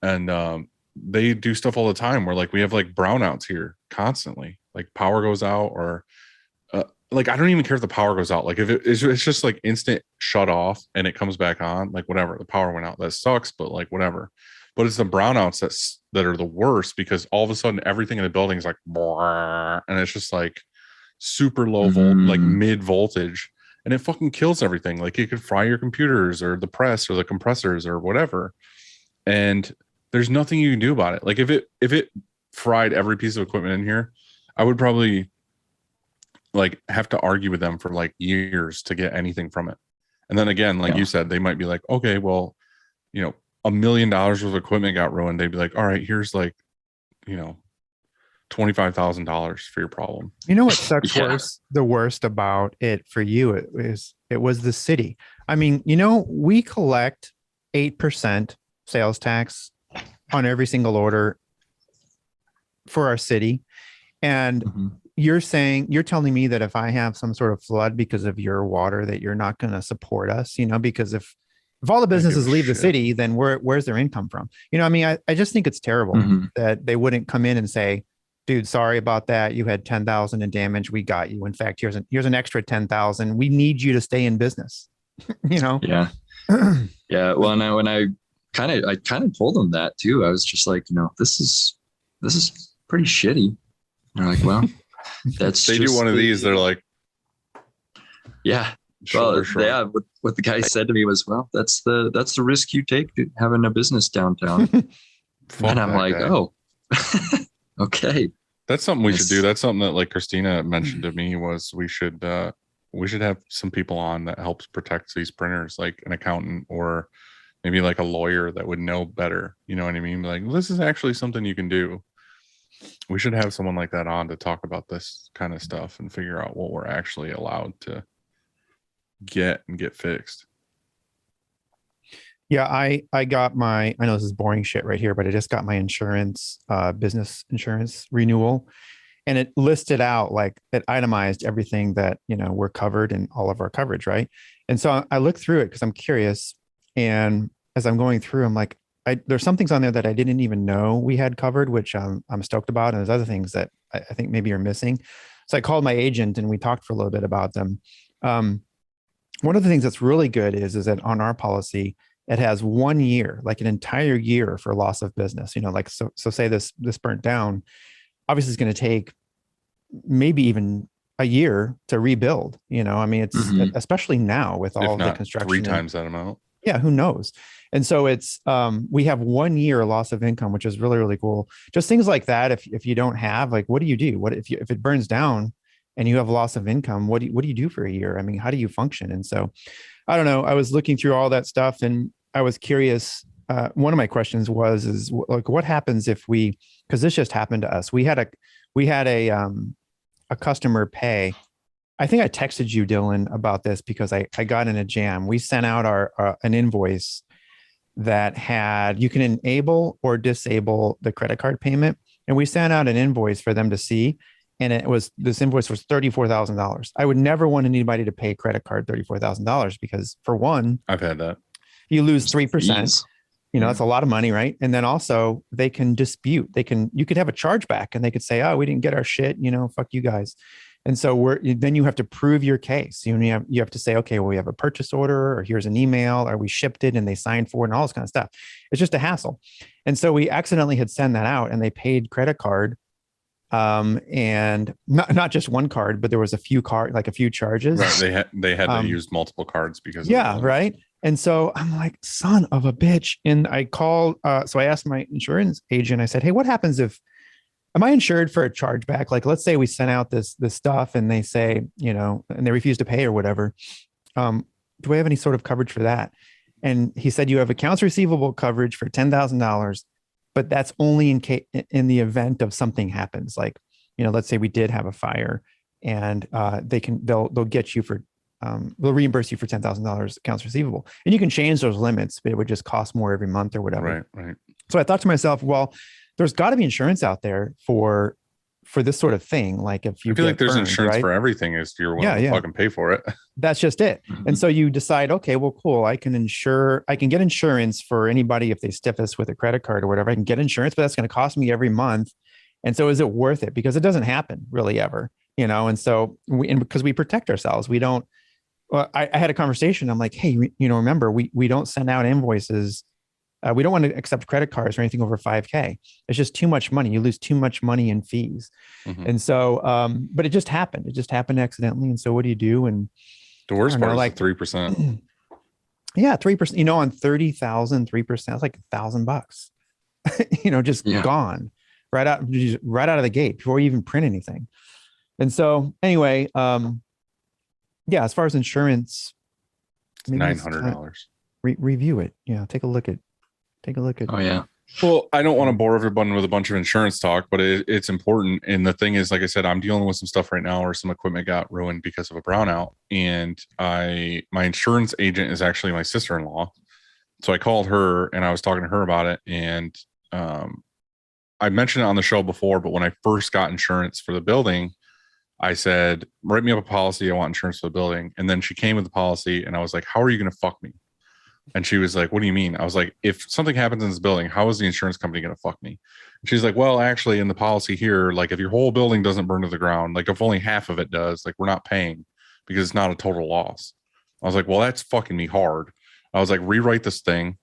and they do stuff all the time where we have brownouts here constantly, power goes out, or I don't even care if the power goes out. If it's just instant shut off and it comes back on, whatever, the power went out, that sucks, but whatever. But it's the brownouts that are the worst, because all of a sudden everything in the building is and it's just super low volt, mid voltage, and it fucking kills everything. It could fry your computers or the press or the compressors or whatever, and there's nothing you can do about it. If it fried every piece of equipment in here, I would probably have to argue with them for years to get anything from it. And then again, you said, they might be okay, well, $1 million worth of equipment got ruined. They'd be all right, here's $25,000 for your problem. You know what sucks the worst about it for you it was the city. I mean, we collect 8% sales tax on every single order for our city. And you're telling me that if I have some sort of flood because of your water, that you're not going to support us, because if all the businesses leave the city, then where's their income from? I just think it's terrible that they wouldn't come in and say, dude, sorry about that. You had 10,000 in damage. We got you. In fact, here's an extra 10,000. We need you to stay in business. Yeah. Yeah. Well, when I kind of told them that too. I was just this is pretty shitty. And they're well, that's they do one of these. They're yeah. Well, yeah. What the guy said to me was, well, that's the risk you take to having a business downtown. And I'm oh, okay. That's something we should do. That's something that Christina mentioned to me, was we should have some people on that helps protect these printers, like an accountant or maybe a lawyer that would know better. You know what I mean? This is actually something you can do. We should have someone like that on to talk about this kind of stuff and figure out what we're actually allowed to get fixed. Yeah, I got I know this is boring shit right here, but I just got my insurance, business insurance renewal, and it listed out it itemized everything that, we're covered in all of our coverage. Right. And so I looked through it because I'm curious. And as I'm going through, I'm there's some things on there that I didn't even know we had covered, which I'm stoked about. And there's other things that I think maybe are missing. So I called my agent and we talked for a little bit about them. One of the things that's really good is that on our policy, it has 1 year, an entire year for loss of business. So say this burnt down, obviously it's going to take maybe even a year to rebuild. It's especially now with all the construction. 3 times that amount. Yeah, who knows? And so it's we have 1 year loss of income, which is really, really cool. Just things like that. If you don't have, what do you do? What if it burns down? and you have loss of income, what do you do for a year? I mean, how do you function? And so I don't know. I was looking through all that stuff and I was curious. One of my questions is like, what happens if because this just happened to us. We had a customer pay. I think I texted you, Dylan, about this because I got in a jam. We sent out an invoice that you can enable or disable the credit card payment. And we sent out an invoice for them to see. And this invoice was $34,000. I would never want anybody to pay a credit card $34,000 because, for one, I've had that. You lose 3%. Fees. That's a lot of money, right? And then also they can dispute. You could have a chargeback, and they could say, "Oh, we didn't get our shit. Fuck you guys." And so then you have to prove your case. You have to say, okay, well, we have a purchase order, or here's an email, or we shipped it and they signed for it, and all this kind of stuff. It's just a hassle. And so we accidentally had sent that out, and they paid credit card. And not just one card, but there was a few charges. Right. They had to use multiple cards because right. And so I'm like, son of a bitch. And I called, so I asked my insurance agent, I said, hey, what happens am I insured for a chargeback? Like, let's say we sent out this stuff and they say, and they refuse to pay or whatever. Do I have any sort of coverage for that? And he said, you have accounts receivable coverage for $10,000, but that's only in the event of something happens. Like, let's say we did have a fire, and they'll get you for, they'll reimburse you for $10,000 accounts receivable, and you can change those limits, but it would just cost more every month or whatever. Right. So I thought to myself, well, there's got to be insurance out there for this sort of thing. Like, if you I feel like there's burned, insurance right? for everything if you're willing to fucking pay for it. That's just it. Mm-hmm. And so you decide, okay, well, cool. I can get insurance for anybody if they stiff us with a credit card or whatever. I can get insurance, but that's going to cost me every month. And so is it worth it? Because it doesn't happen really ever, And so because we protect ourselves, we don't. Well, I had a conversation. I'm like, hey, remember, we don't send out invoices. We don't want to accept credit cards or anything over $5,000. It's just too much money. You lose too much money in fees. Mm-hmm. And so, but it just happened. It just happened accidentally. And so what do you do? And the worst part is 3%. Yeah, 3%. On 30,000, 3%. That's like $1,000. Just gone right out of the gate before you even print anything. And so, anyway, as far as insurance, $900. Review it. Yeah, take a look at. Oh yeah. Well, I don't want to bore everyone with a bunch of insurance talk, but it's important. And the thing is, like I said, I'm dealing with some stuff right now where some equipment got ruined because of a brownout. And my insurance agent is actually my sister-in-law. So I called her and I was talking to her about it. And I mentioned it on the show before, but when I first got insurance for the building, I said, write me up a policy. I want insurance for the building. And then she came with the policy and I was like, how are you going to fuck me? And she was like, what do you mean? I was like, if something happens in this building, how is the insurance company going to fuck me? And she's like, well, actually in the policy here, like if your whole building doesn't burn to the ground, like if only half of it does, like we're not paying because it's not a total loss. I was like, well, that's fucking me hard. I was like, rewrite this thing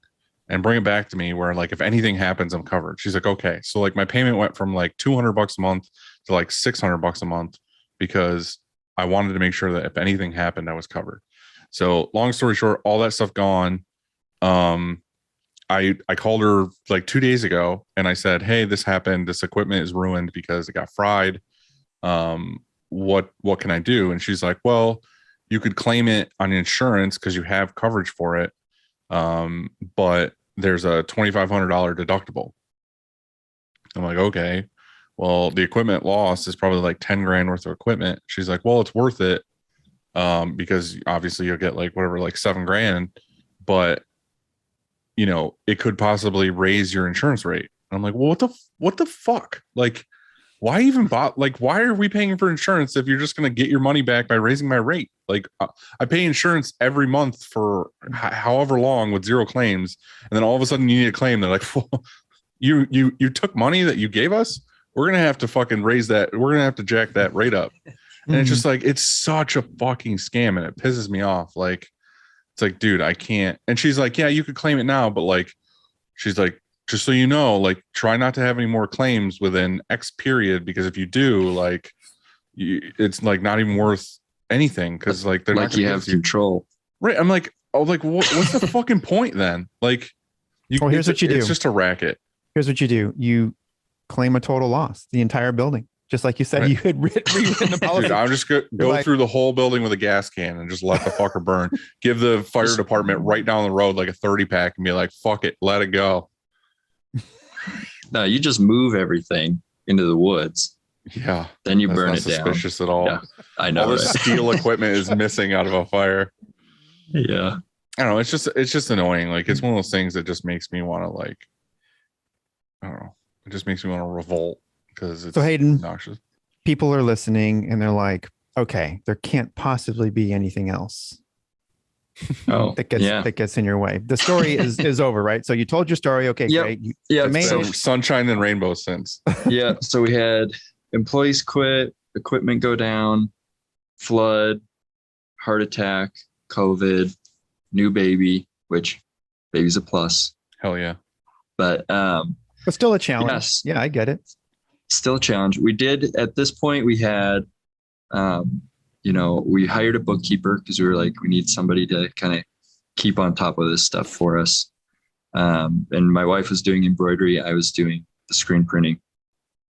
and bring it back to me where like, if anything happens, I'm covered. She's like, okay. So like my payment went from like $200 a month to like $600 a month because I wanted to make sure that if anything happened, I was covered. So long story short, all that stuff gone. I called her like 2 days ago and I said, hey, this happened. This equipment is ruined because it got fried. What can I do? And she's like, well, you could claim it on insurance because you have coverage for it. But there's a $2,500 deductible. I'm like, okay, well, the equipment loss is probably like 10 grand worth of equipment. She's like, well, it's worth it. Because obviously you'll get like whatever, like 7 grand, but it could possibly raise your insurance rate. And I'm like, well, what the fuck? Like, why even why are we paying for insurance if you're just going to get your money back by raising my rate? Like I pay insurance every month for however long with 0 claims. And then all of a sudden you need a claim. They're like, well, you took money that you gave us. We're going to have to fucking raise that. We're going to have to jack that rate up. And it's just like, it's such a fucking scam and it pisses me off. Like, it's like, dude, I can't. And she's like, yeah, you could claim it now. But like, she's like, just so you know, like, try not to have any more claims within X period. Because if you do, like, it's like not even worth anything. Cause like, they're like not you have control. Right. I'm like, what's the fucking point then? Like, here's what you do. It's just a racket. Here's what you do. You claim a total loss, the entire building. Just like you said, Right. you had rewritten the policy. Dude, I'm just go like- through the whole building with a gas can and just let the fucker burn. Give the fire department right down the road like a 30 pack and be like, fuck it, let it go. No, you just move everything into the woods. Yeah. Then you That's burn not it down. suspicious at all. Yeah, I know. All this Right? steel equipment is missing out of a fire. Yeah. I don't know. It's just annoying. Like it's one of those things that just makes me want to like, I don't know. It just makes me want to revolt because it's So Hayden, obnoxious. people are listening and they're like, okay, there can't possibly be anything else Oh, that gets in your way. The story is over, right? So you told your story. Okay, Yep. great. Yeah. The main- So sunshine and rainbows since. Yeah. So we had employees quit, equipment go down, flood, heart attack, COVID, new baby, which baby's a plus, Hell yeah. but but still a challenge. Yes. Yeah, I get it. still a challenge. We did at this point, we had, we hired a bookkeeper because we were like, we need somebody to kind of keep on top of this stuff for us. And my wife was doing embroidery. I was doing the screen printing.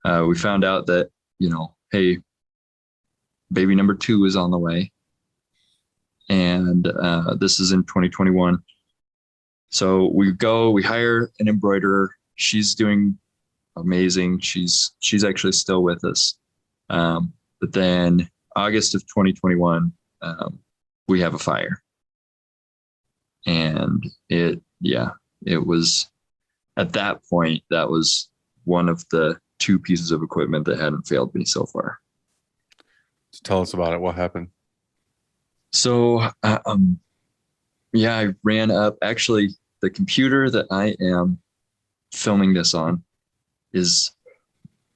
We found out that, hey, baby number 2 is on the way. And this is in 2021. So we hire an embroiderer. She's doing amazing. She's actually still with us. But then August of 2021, we have a fire. And it was at that point, that was one of the 2 pieces of equipment that hadn't failed me so far. Tell us about it. What happened? So, I ran up. Actually, the computer that I am filming this on is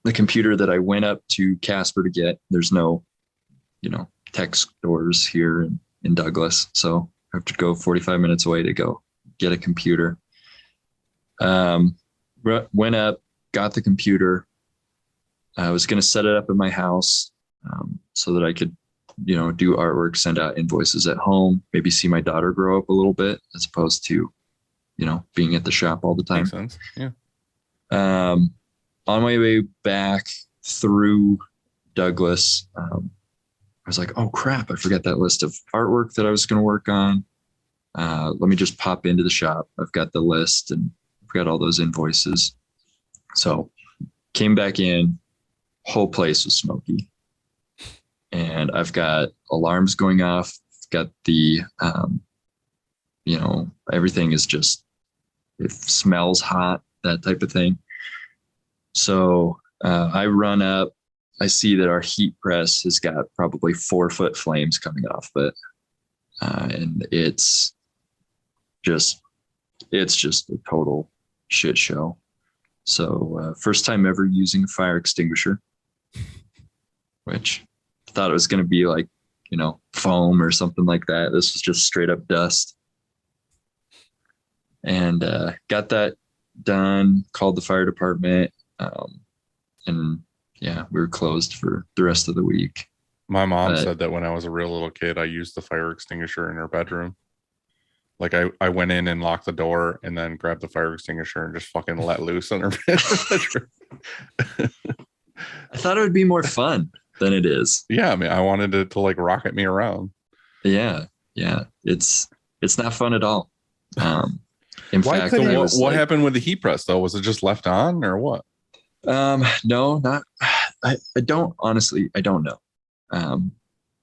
the computer that I went up to Casper to get. There's no, tech stores here in Douglas. So I have to go 45 minutes away to go get a computer. Went up, got the computer. I was going to set it up in my house so that I could, do artwork, send out invoices at home, maybe see my daughter grow up a little bit as opposed to, being at the shop all the time. Makes sense. Yeah. On my way back through Douglas, I was like, oh crap, I forgot that list of artwork that I was going to work on. Let me just pop into the shop. I've got the list and I've got all those invoices. So came back in, whole place was smoky. And I've got alarms going off. I've got the, everything is just, it smells hot, that type of thing. So I run up, I see that our heat press has got probably 4-foot flames coming off it. And it's just a total shit show. So first time ever using a fire extinguisher, which I thought it was going to be like, foam or something like that. This was just straight up dust. And got that done, called the fire department. And we were closed for the rest of the week. My mom said that when I was a real little kid, I used the fire extinguisher in her bedroom. Like I went in and locked the door and then grabbed the fire extinguisher and just fucking let loose on her bedroom. I thought it would be more fun than it is. Yeah, I mean, I wanted it to like rocket me around. Yeah. It's not fun at all. In Why fact, couldn't it you- was What like, happened with the heat press though? Was it just left on or what? no, not. I don't honestly. I don't know.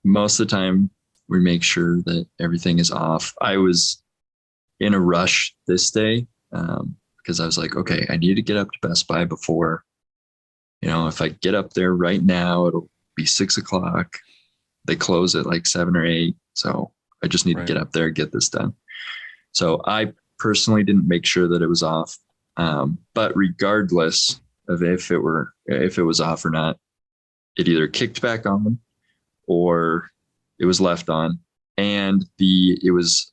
Most of the time, we make sure that everything is off. I was in a rush this day because I was like, okay, I need to get up to Best Buy before. If I get up there right now, it'll be 6:00. They close at like 7 or 8, so I just need to get up there and get this done. So I personally didn't make sure that it was off. But regardless of if it was off or not, it either kicked back on or it was left on. And it was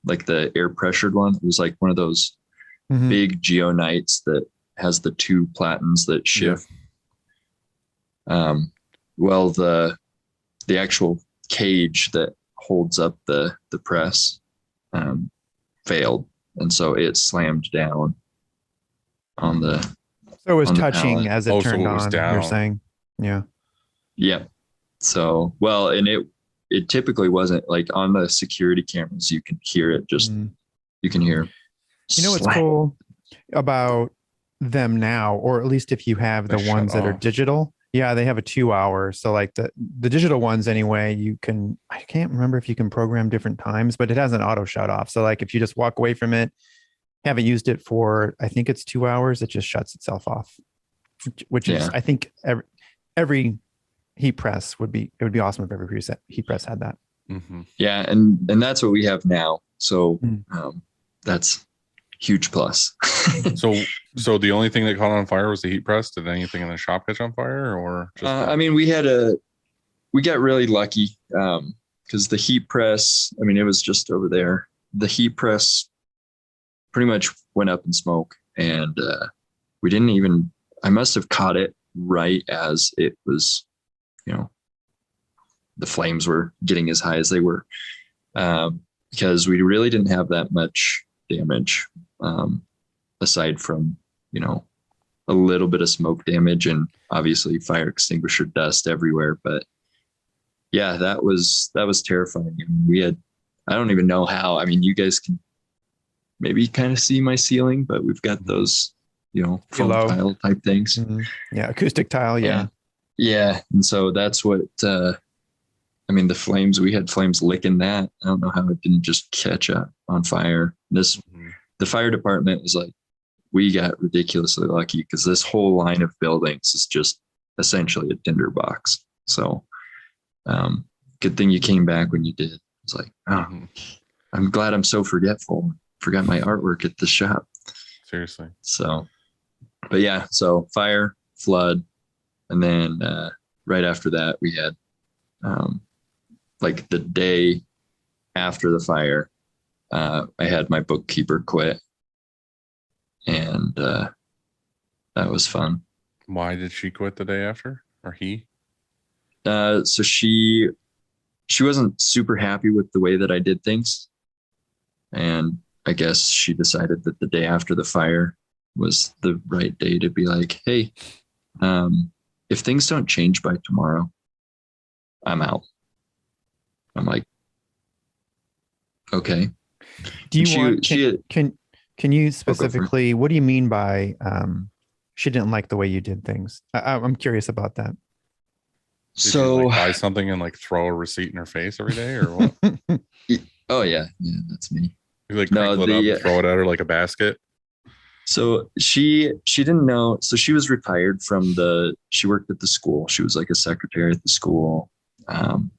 like the air pressured one. It was like one of those big geonites that has the 2 platens that shift. Yeah. Well, the actual cage that holds up the press failed, and so it slammed down on the. So it was on the touching pallet. as it So turned it was on. down. You're saying, Yeah. Yeah. So, well, and it typically wasn't like on the security cameras, you can hear it just, Mm. you can hear. You know what's slap. cool about them now, or at least if you have They the shut ones that are off. digital? Yeah, they have a 2 hour. So like the digital ones anyway, I can't remember if you can program different times, but it has an auto shut off. So like if you just walk away from it, haven't used it for, I think it's 2 hours, it just shuts itself off, which is, Yeah. I think every heat press it would be awesome if every heat press had that. Mhm. Yeah. And that's what we have now. So, Mm. that's huge plus. So the only thing that caught on fire was the heat press. Did anything in the shop catch on fire, or just I mean, we got really lucky. Cause the heat press, I mean, it was just over there. The heat press pretty much went up in smoke, and, I must have caught it right as it was, the flames were getting as high as they were, because we really didn't have that much damage, aside from, a little bit of smoke damage and obviously fire extinguisher dust everywhere. But yeah, that was terrifying. And I don't even know how. I mean, you guys can maybe kind of see my ceiling, but we've got those, foam low. tile type things. Mhm. Yeah, acoustic tile. Yeah. Yeah. And so that's what, the flames, we had flames licking that. I don't know how it didn't just catch up on fire. Mhm. The fire department was like, we got ridiculously lucky because this whole line of buildings is just essentially a tinderbox. So, good thing you came back when you did. It's like, Mhm. I'm glad I'm so forgetful. Forgot my artwork at the shop. Seriously. So, but yeah, so fire, flood, and then right after that we had, like the day after the fire, I had my bookkeeper quit, and that was fun. Why did she quit the day after, or he? So she wasn't super happy with the way that I did things, and I guess she decided that the day after the fire was the right day to be like, hey, if things don't change by tomorrow, I'm out. I'm like, okay. Do you She- want, she- can you for it. specifically, what do you mean by, she didn't like the way you did things? I'm curious about that. Did you So, like buy something and like throw a receipt in her face every day, or what? oh yeah, that's me. You like No, crinkle it up and throw it at her like a basket? So she didn't know. So she was retired she worked at the school. She was like a secretary at the school. And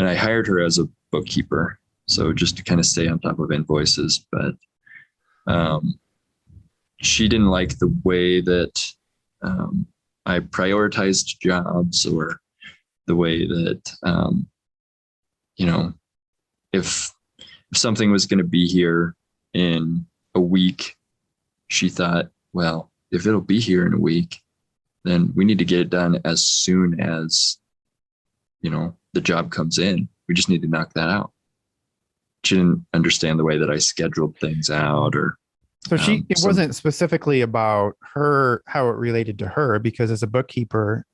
I hired her as a bookkeeper. So just to kind of stay on top of invoices, but, she didn't like the way that, I prioritized jobs, or the way that, if something was going to be here in a week, she thought, well, if it'll be here in a week, then we need to get it done as soon as, the job comes in. We just need to knock that out. She didn't understand the way that I scheduled things out, or So it wasn't specifically about her, how it related to her, because as a bookkeeper,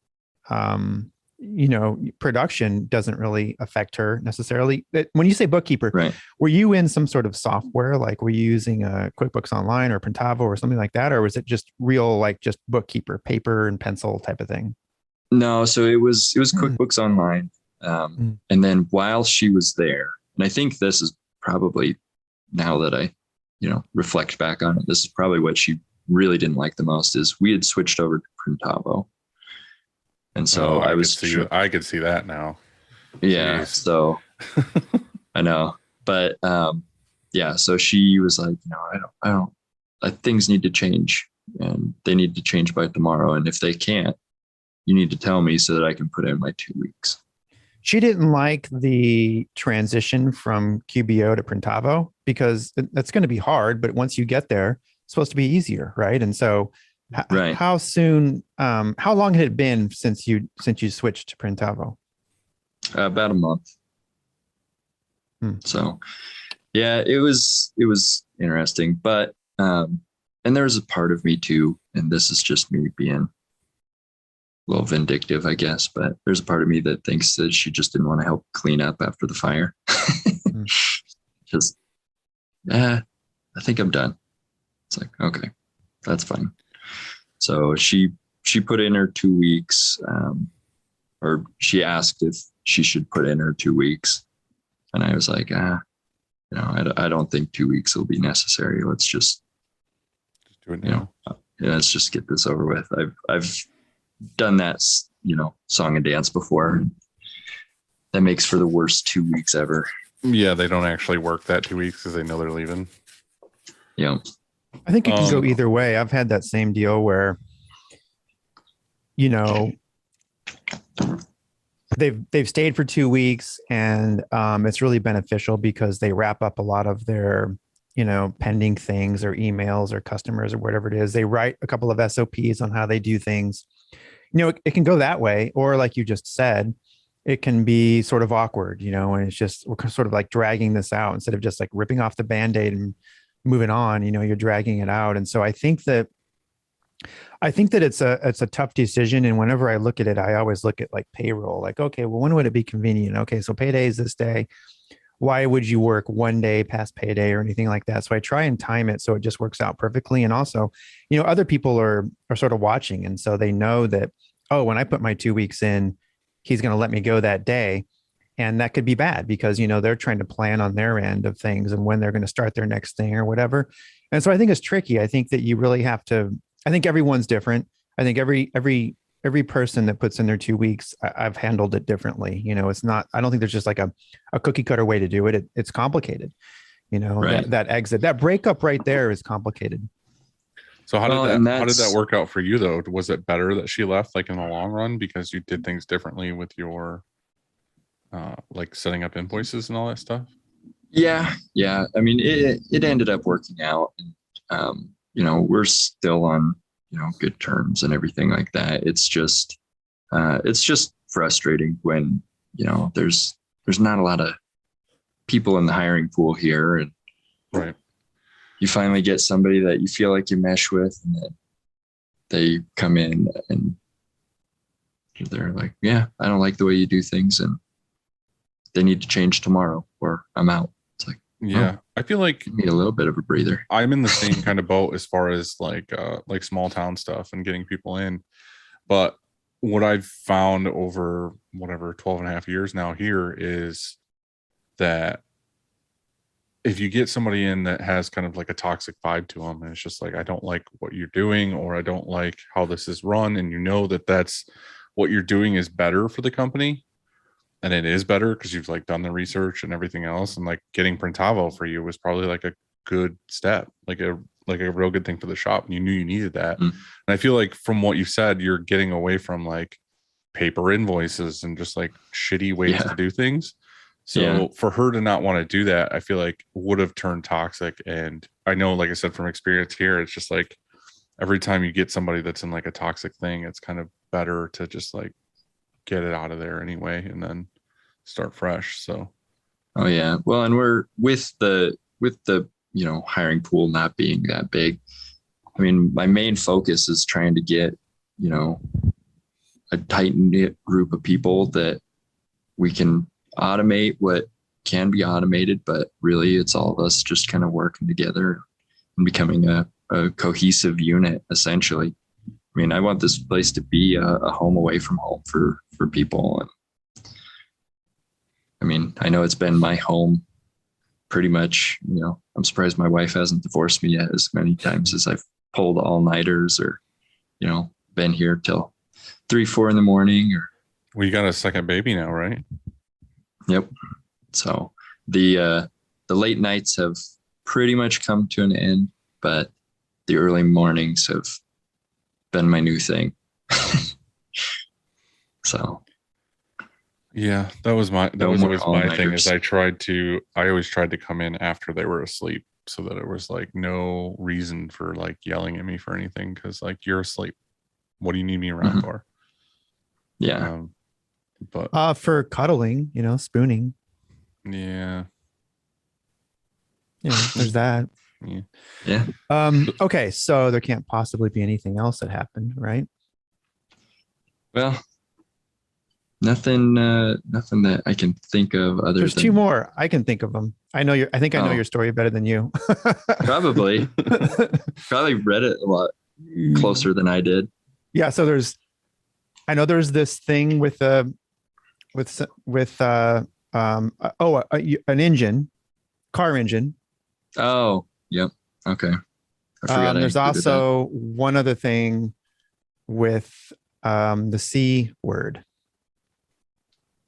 production doesn't really affect her necessarily. When you say bookkeeper, right. were you in some sort of software? Like, were you using QuickBooks Online or Printavo or something like that? Or was it just real, like just bookkeeper, paper and pencil type of thing? No, so it was QuickBooks Online. And then while she was there, and I think this is probably, now that I, reflect back on it, this is probably what she really didn't like the most, is we had switched over to Printavo. And so I could see that now. Yeah. Jeez. So I know, but, yeah, so she was like, things need to change, and they need to change by tomorrow. And if they can't, you need to tell me so that I can put in my 2 weeks. She didn't like the transition from QBO to Printavo because that's going to be hard, but once you get there, it's supposed to be easier, right? And so Right. how soon, how long had it been since you switched to Printavo? About a month. So yeah, it was interesting, but, and there's a part of me too, and this is just me being little vindictive, I guess, but there's a part of me that thinks that she just didn't want to help clean up after the fire. Just, I think I'm done. It's like, okay, that's fine. So she put in her 2 weeks, or she asked if she should put in her 2 weeks. And I was like, I don't think 2 weeks will be necessary. Let's just do it now. Let's just get this over with. I've done that, song and dance before. That makes for the worst 2 weeks ever. Yeah, they don't actually work that 2 weeks because they know they're leaving. Yeah. I think it can go either way. I've had that same deal where, they've stayed for 2 weeks, and it's really beneficial because they wrap up a lot of their, pending things or emails or customers or whatever it is. They write a couple of SOPs on how they do things. It can go that way, or like you just said, it can be sort of awkward, and it's just, we're sort of like dragging this out instead of just like ripping off the Band-Aid and moving on. You're dragging it out. And so I think that it's a tough decision. And whenever I look at it, I always look at like payroll, like, okay, well, when would it be convenient? Okay, so payday is this day. Why would you work 1 day past payday or anything like that? So I try and time it so it just works out perfectly. And also, other people are sort of watching. And so they know that, oh, when I put my 2 weeks in, he's going to let me go that day. And that could be bad because, they're trying to plan on their end of things and when they're going to start their next thing or whatever. And so I think it's tricky. I think that you really have to, I think everyone's different. I think every person that puts in their 2 weeks, I've handled it differently. It's not, I don't think there's just like a cookie cutter way to do it. It's complicated. Right. that exit, that breakup right there is complicated. So how did that work out for you though? Was it better that she left like in the long run because you did things differently with your like setting up invoices and all that stuff? Yeah. I mean, it ended up working out. And, we're still on, good terms and everything like that. It's just frustrating when, there's not a lot of people in the hiring pool here. And right. You finally get somebody that you feel like you mesh with, and then they come in and they're like, yeah, I don't like the way you do things, and they need to change tomorrow or I'm out. It's like, yeah, I feel like give me a little bit of a breather. I'm in the same kind of boat as far as like small town stuff and getting people in. But what I've found over 12 and a half years now here is that if you get somebody in that has kind of like a toxic vibe to them, and it's just like, I don't like what you're doing, or I don't like how this is run, and that's what you're doing is better for the company, and it is better because you've like done the research and everything else, and like getting Printavo for you was probably like a good step, like a real good thing for the shop, and you knew you needed that. And I feel like from what you said, you're getting away from like paper invoices and just like shitty ways to do things. So for her to not want to do that, I feel like would have turned toxic. And I know, like I said, from experience here, it's just like every time you get somebody that's in like a toxic thing, it's kind of better to just like get it out of there anyway and then start fresh. So oh yeah, well, and we're with the hiring pool not being that big. I mean, my main focus is trying to get a tight knit group of people that we can automate what can be automated, but really it's all of us just kind of working together and becoming a cohesive unit, essentially. I mean, I want this place to be a home away from home for people. And I mean, I know it's been my home pretty much. I'm surprised my wife hasn't divorced me yet as many times as I've pulled all-nighters or been here till 3-4 in the morning. Or well, you got a second baby now, right? Yep. So the late nights have pretty much come to an end, but the early mornings have been my new thing. So yeah, that was always my thing. Is I always tried to come in after they were asleep, so that it was like no reason for like yelling at me for anything, because like, you're asleep. What do you need me around for? Yeah. But for cuddling, spooning. Yeah. There's that. Yeah. Okay, so there can't possibly be anything else that happened, right? Well, nothing that I can think of other There's than two more. I can think of them. I know I think I know Oh. your story better than you. probably read it a lot closer than I did. Yeah. So I know there's this thing with an engine, car engine. Oh, yep. Okay. I forgot. I There's included that. also one other thing with the C word.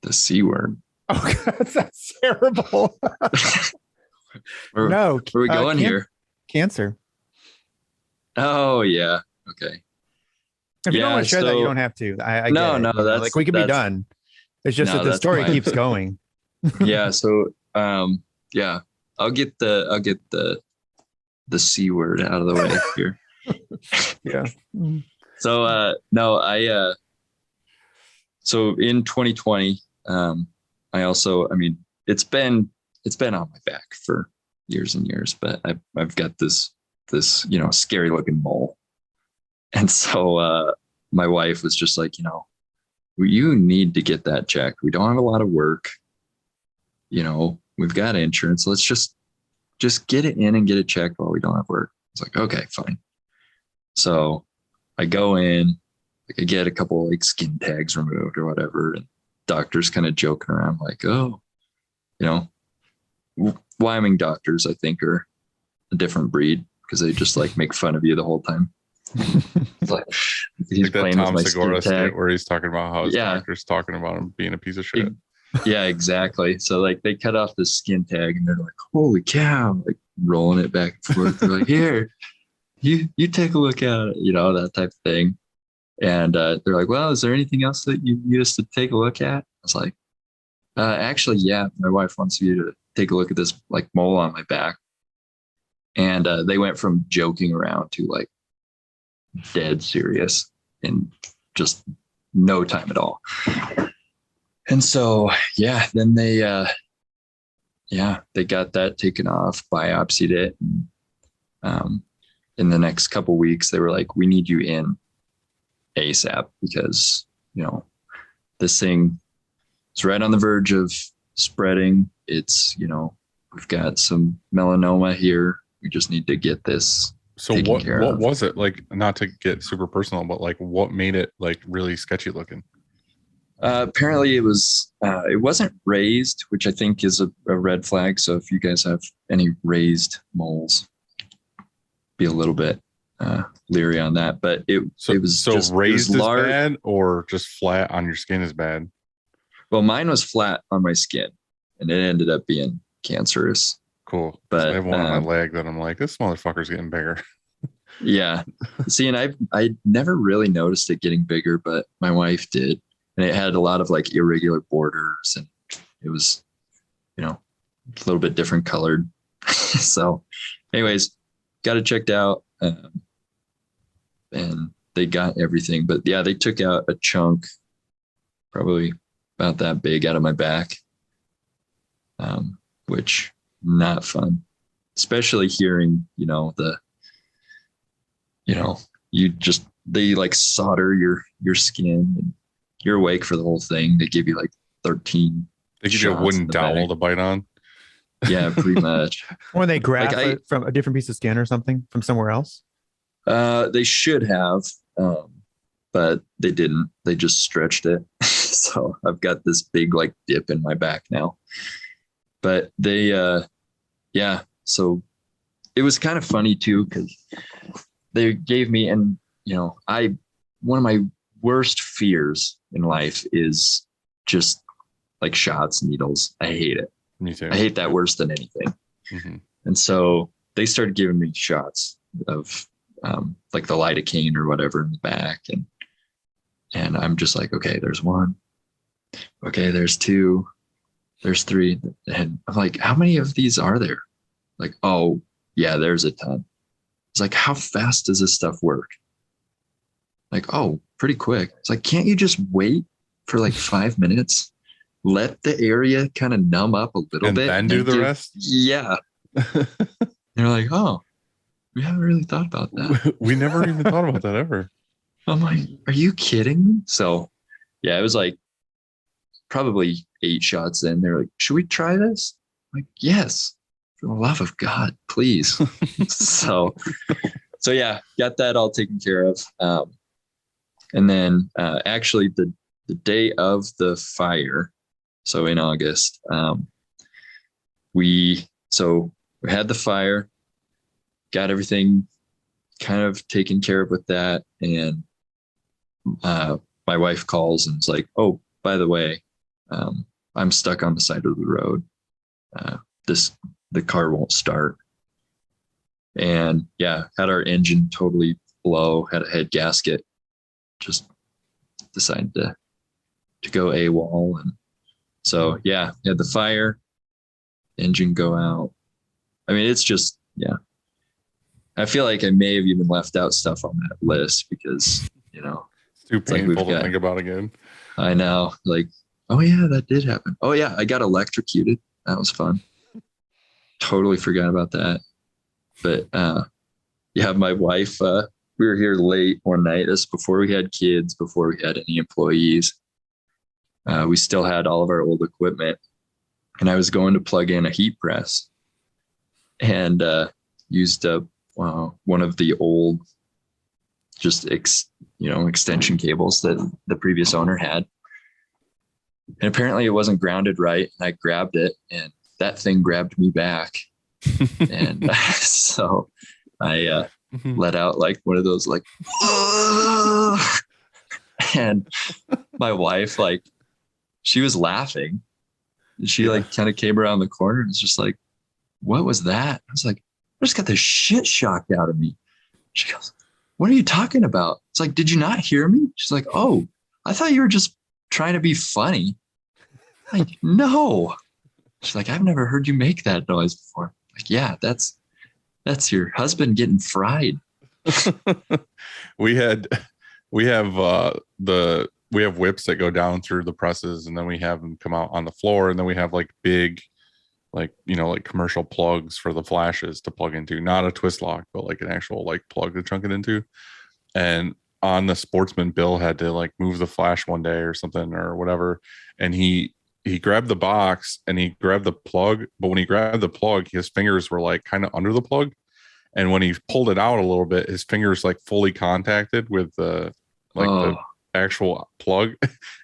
The C word. Oh, God, that's terrible. Where, No, where are we going here? Cancer. Oh yeah. Okay. If you don't Yeah, want to share that, you so- don't have to. I No, get it. no, You know, that's- like we can be that's- done. It's just No, that the that's story fine. keeps going. Yeah. So yeah, I'll get the C word out of the way here. Yeah. So no, so in 2020, I mean, it's been on my back for years and years, but I've got this scary looking mole. And so my wife was just like, you need to get that checked. We don't have a lot of work. We've got insurance. Let's just get it in and get it checked while we don't have work. It's like, okay, fine. So I go in, like I get a couple like skin tags removed or whatever. And doctors kind of joking around like, oh, Wyoming doctors, I think, are a different breed because they just like make fun of you the whole time. It's like he's Like that playing Tom with my Segura skin tag. skit where he's talking about how his Yeah. doctor's talking about him being a piece of shit. Yeah, exactly. So like they cut off the skin tag and they're like, holy cow, like rolling it back and forth. They're like, here, you take a look at it, that type of thing. And they're like, well, is there anything else that you need us to take a look at? I was like, actually, yeah, my wife wants you to take a look at this like mole on my back. And they went from joking around to like dead serious in just no time at all. And so, yeah, then they got that taken off, biopsied it. And, in the next couple of weeks, they were like, we need you in ASAP because, this thing is right on the verge of spreading. It's, we've got some melanoma here. We just need to get this. So taken what care of. was it like? Not to get super personal, but like what made it like really sketchy looking? Apparently it wasn't raised, which I think is a red flag. So if you guys have any raised moles, be a little bit leery on that. But it was just raised is large. bad or just flat on your skin is bad. Well, mine was flat on my skin and it ended up being cancerous. Cool. 'Cause But I have one on my leg that I'm like, this motherfucker's getting bigger. Yeah. See, and I never really noticed it getting bigger, but my wife did. And it had a lot of like irregular borders and it was, a little bit different colored. So anyways, got it checked out. And they got everything, but yeah, they took out a chunk, probably about that big out of my back. Which not fun, especially hearing, they like solder your skin and you're awake for the whole thing. They give you like 13. They give you a shots wooden in the dowel back. to bite on. Yeah, pretty much. Or they graft Like it from a different piece of skin or something from somewhere else. They should have, but they didn't. They just stretched it. So I've got this big like dip in my back now. But they, so it was kind of funny too, because they gave me, and one of my worst fears in life is just like shots, needles. I hate it. Me too. I hate that worse than anything. Mhm. And so they started giving me shots of like the lidocaine or whatever in the back. And I'm just like, okay, there's one. Okay, there's two. There's three. And I'm like, how many of these are there? Like, oh, yeah, there's a ton. It's like, how fast does this stuff work? Like, oh, pretty quick. It's like, can't you just wait for like 5 minutes? Let the area kind of numb up a little And bit. then do the rest? Yeah. They're like, oh, we haven't really thought about that. We never even thought about that ever. I'm like, are you kidding me? So yeah, it was like probably 8 shots in. They're like, should we try this? I'm like, yes, for the love of God, please. so yeah, got that all taken care of. And then actually the day of the fire, so in August, we had the fire, got everything kind of taken care of with that. And my wife calls and is like, oh, by the way, I'm stuck on the side of the road. The car won't start. And yeah, had our engine totally blow, had a head gasket, just decided to go AWOL. And so, yeah, had the fire, engine go out. I mean, it's just, yeah. I feel like I may have even left out stuff on that list because, It's too like painful to think about again. I know, like, oh yeah, that did happen. Oh yeah, I got electrocuted. That was fun. Totally forgot about that. But yeah, my wife, we were here late one night. This before we had kids, before we had any employees. We still had all of our old equipment, and I was going to plug in a heat press, and used one of the old, just extension cables that the previous owner had. And apparently it wasn't grounded right. And I grabbed it, and that thing grabbed me back. And so I let out like one of those like, and my wife, like, she was laughing. She like kind of came around the corner and was just like, what was that? I was like, I just got the shit shocked out of me. She goes, what are you talking about? It's like, did you not hear me? She's like, oh, I thought you were just trying to be funny. Like, no. She's like, I've never heard you make that noise before. Like, yeah, that's your husband getting fried. we have whips that go down through the presses, and then we have them come out on the floor, and then we have like big, like commercial plugs for the flashes to plug into, not a twist lock, but like an actual like plug to chunk it into. And on the Sportsman, Bill had to like move the flash one day or something or whatever, and he grabbed the box and he grabbed the plug, but when he grabbed the plug, his fingers were like kind of under the plug, and when he pulled it out a little bit, his fingers like fully contacted with the actual plug.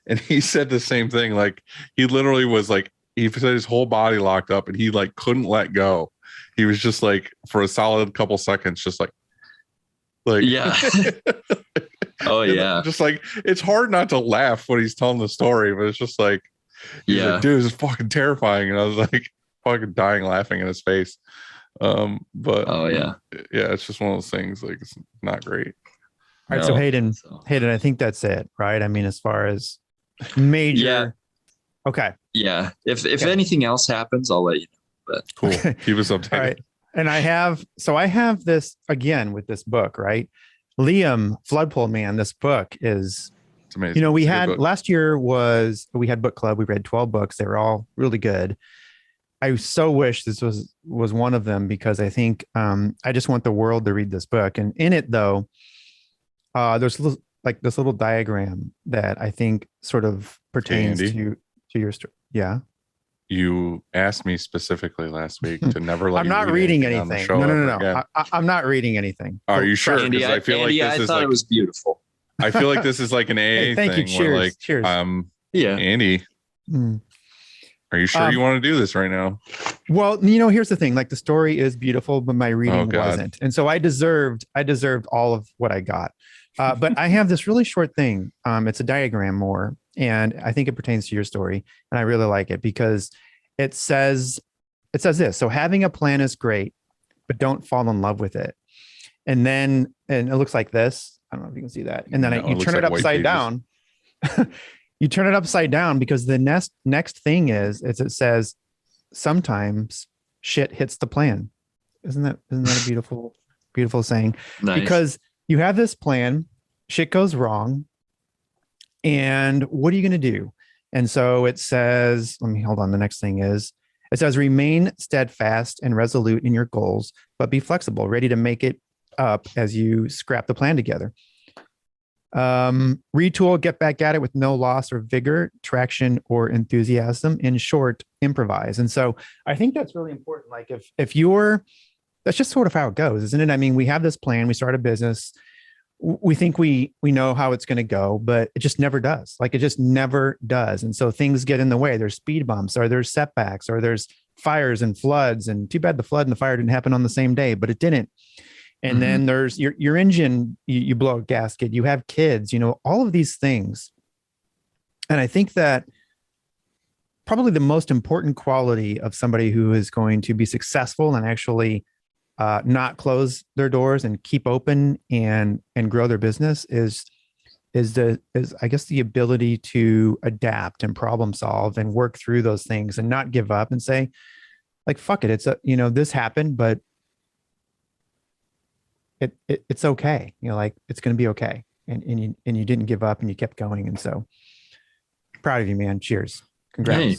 And he said the same thing, like he literally was like, he said his whole body locked up and he like couldn't let go. He was just like, for a solid couple seconds, just like yeah. Oh yeah, just like, it's hard not to laugh when he's telling the story, but it's just like, yeah, like, dude, it's fucking terrifying. And I was like fucking dying laughing in his face. But oh yeah, it's just one of those things, like, it's not great. All right, so Hayden, I think that's it, right? I mean, as far as major. Yeah. Okay. Yeah. If anything else happens, I'll let you know. But cool. Keep us updated. All right. And I have this again with this book, right? Liam, Floodpool Man, this book is, it's amazing. we had last year we had book club. We read 12 books. They were all really good. I so wish this was one of them, because I think I just want the world to read this book. And in it, though, there's like this little diagram that I think sort of pertains to your story. Yeah. You asked me specifically last week to never let I'm not reading anything. No. I'm not reading anything. Are you sure? Andy, I feel Andy, like this I is thought like, it was beautiful. I feel like this is like an AA Hey, thank thing. you. Cheers. Where like, Cheers. Yeah. Andy, are you sure you want to do this right now? Well, here's the thing. Like, the story is beautiful, but my reading God. wasn't. And so I deserved all of what I got. But I have this really short thing. It's a diagram more, and I think it pertains to your story. And I really like it because it says this. So having a plan is great, but don't fall in love with it. And it looks like this. I don't know if you can see that. And then you turn it upside down. You turn it upside down, because the next thing is it says, sometimes shit hits the plan. Isn't that a beautiful, beautiful saying? Nice. Because you have this plan, shit goes wrong, and what are you going to do? And so it says, hold on. The next thing is, it says, remain steadfast and resolute in your goals, but be flexible, ready to make it up as you scrap the plan together. Retool, get back at it with no loss or vigor, traction, or enthusiasm. In short, improvise. And so I think that's really important. Like if you're, that's just sort of how it goes, isn't it? I mean, we have this plan, we start a business, we think we know how it's going to go, but it just never does. Like it just never does. And so things get in the way. There's speed bumps, or there's setbacks, or there's fires and floods. And too bad the flood and the fire didn't happen on the same day, but it didn't. And then there's your engine, you blow a gasket, you have kids, you know, all of these things. And I think that probably the most important quality of somebody who is going to be successful and actually not close their doors and keep open and grow their business is I guess the ability to adapt and problem solve and work through those things and not give up and say, like, fuck it. It's this happened, but it's okay. You know, like it's going to be okay. And you didn't give up and you kept going. And so proud of you, man. Cheers. Congrats. Hey,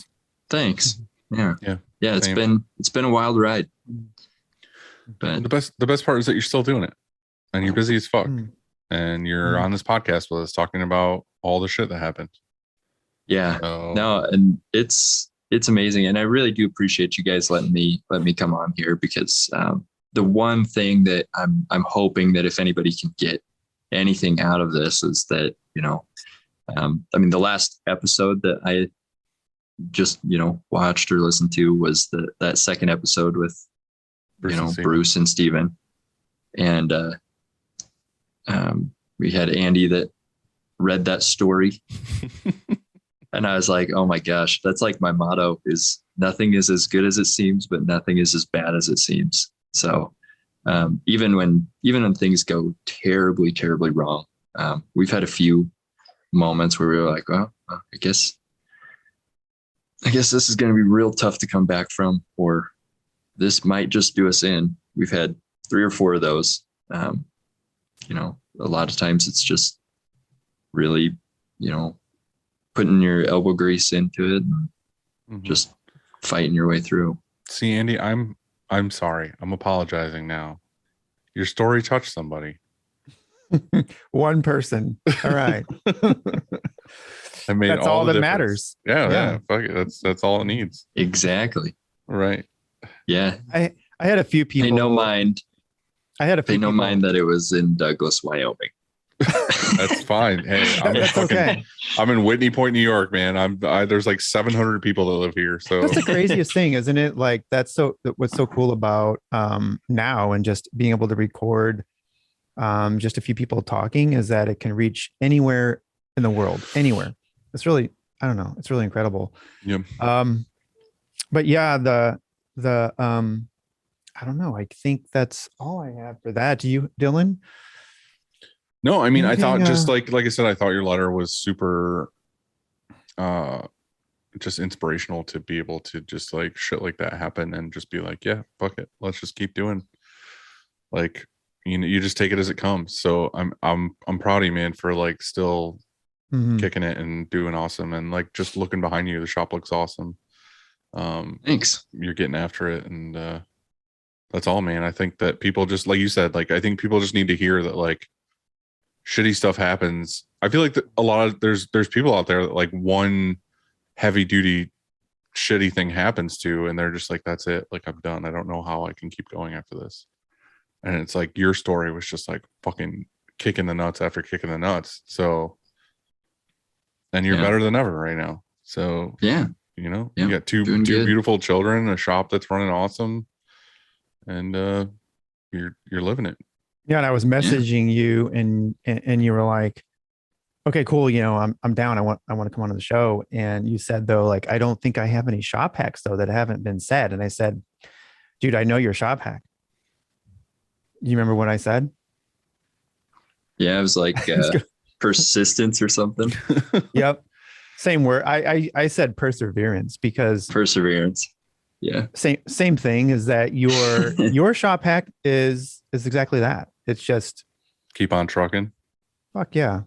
thanks. Yeah. It's Same. been a wild ride. But The best part is that you're still doing it, and you're busy as fuck, Mm. and you're on this podcast with us talking about all the shit that happened. yeah, So, no, and it's amazing. And I really do appreciate you guys letting me come on here, because the one thing that I'm hoping that if anybody can get anything out of this is that, you know, I mean, the last episode that I just, you know, watched or listened to was that second episode with, Bruce and Steven. And we had Andy that read that story. And I was like, oh my gosh, that's like my motto is nothing is as good as it seems, but nothing is as bad as it seems. So even when things go terribly, terribly wrong, we've had a few moments where we were like, well, I guess this is going to be real tough to come back from, or this might just do us in. We've had 3 or 4 of those. You know, a lot of times it's just really, you know, putting your elbow grease into it and just fighting your way through. See, Andy, I'm sorry. I'm apologizing now. Your story touched somebody. One person. All right. I made That's all that matters. Yeah. Fuck it. That's all it needs. Exactly. Right. Yeah. I had a few people. Pay no mind mind that it was in Douglas, Wyoming. That's fine. Hey, That's okay. I'm in Whitney Point, New York, man. There's like 700 people that live here. So That's the craziest thing, isn't it? Like what's so cool about now and just being able to record just a few people talking is that it can reach anywhere in the world, anywhere. It's really, I don't know. It's really incredible. Yep. But yeah, the I don't know. I think that's all I have for that. Do you, Dylan? No, I mean, I thought Anything, just like I said, I thought your letter was super just inspirational to be able to just like shit like that happen and just be like, yeah, fuck it. Let's just keep doing, like, you know, you just take it as it comes. So I'm proud of you, man, for like still kicking it and doing awesome. And like, just looking behind you, the shop looks awesome. Thanks. You're getting after it. And that's all, man. I think that people just, like you said, like, I think people just need to hear that, like, shitty stuff happens. I feel like a lot of there's people out there that like one heavy duty shitty thing happens to, and they're just like, that's it. Like, I'm done. I don't know how I can keep going after this. And it's like your story was just like fucking kicking the nuts after kicking the nuts. So, and you're better than ever right now. So yeah, you know, you got two beautiful children, a shop that's running awesome, and you're living it. Yeah, and I was messaging you, and you were like, "Okay, cool. You know, I'm down. I want to come on to the show." And you said though, like, I don't think I have any shop hacks though that haven't been said. And I said, "Dude, I know your shop hack." You remember what I said? Yeah, it was like persistence or something. Yep, same word. I said perseverance because perseverance. Yeah, same thing. Is that your shop hack is exactly that. It's just keep on trucking. Fuck yeah.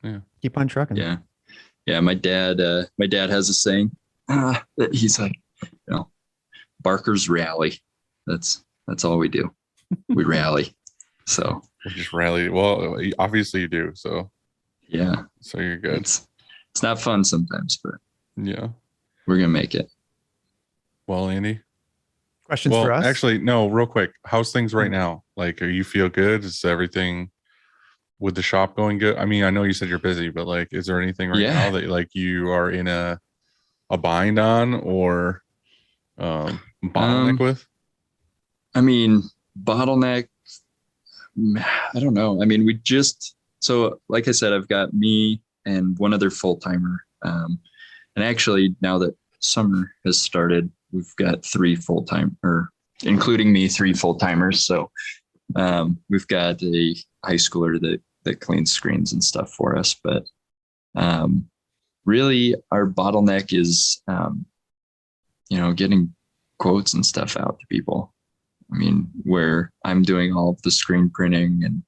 Yeah. Keep on trucking. Yeah. Yeah. My dad has a saying that he's like, you know, Barker's rally. That's all we do. We rally. So We just rally. Well, obviously you do. So Yeah, you're good. It's not fun sometimes, but Yeah. we're gonna make it. Well, Andy. Questions Well, for us? actually, no. Real quick, how's things right now? Like, are you feel good? Is everything with the shop going good? I mean, I know you said you're busy, but like, is there anything right now that like you are in a bind on or bottleneck with? I mean, bottleneck. I don't know. I mean, so like I said, I've got me and one other full timer. And actually, now that summer has started, we've got 3 full time, or including me, 3 full timers. So we've got a high schooler that cleans screens and stuff for us. But really, our bottleneck is, getting quotes and stuff out to people. I mean, where I'm doing all of the screen printing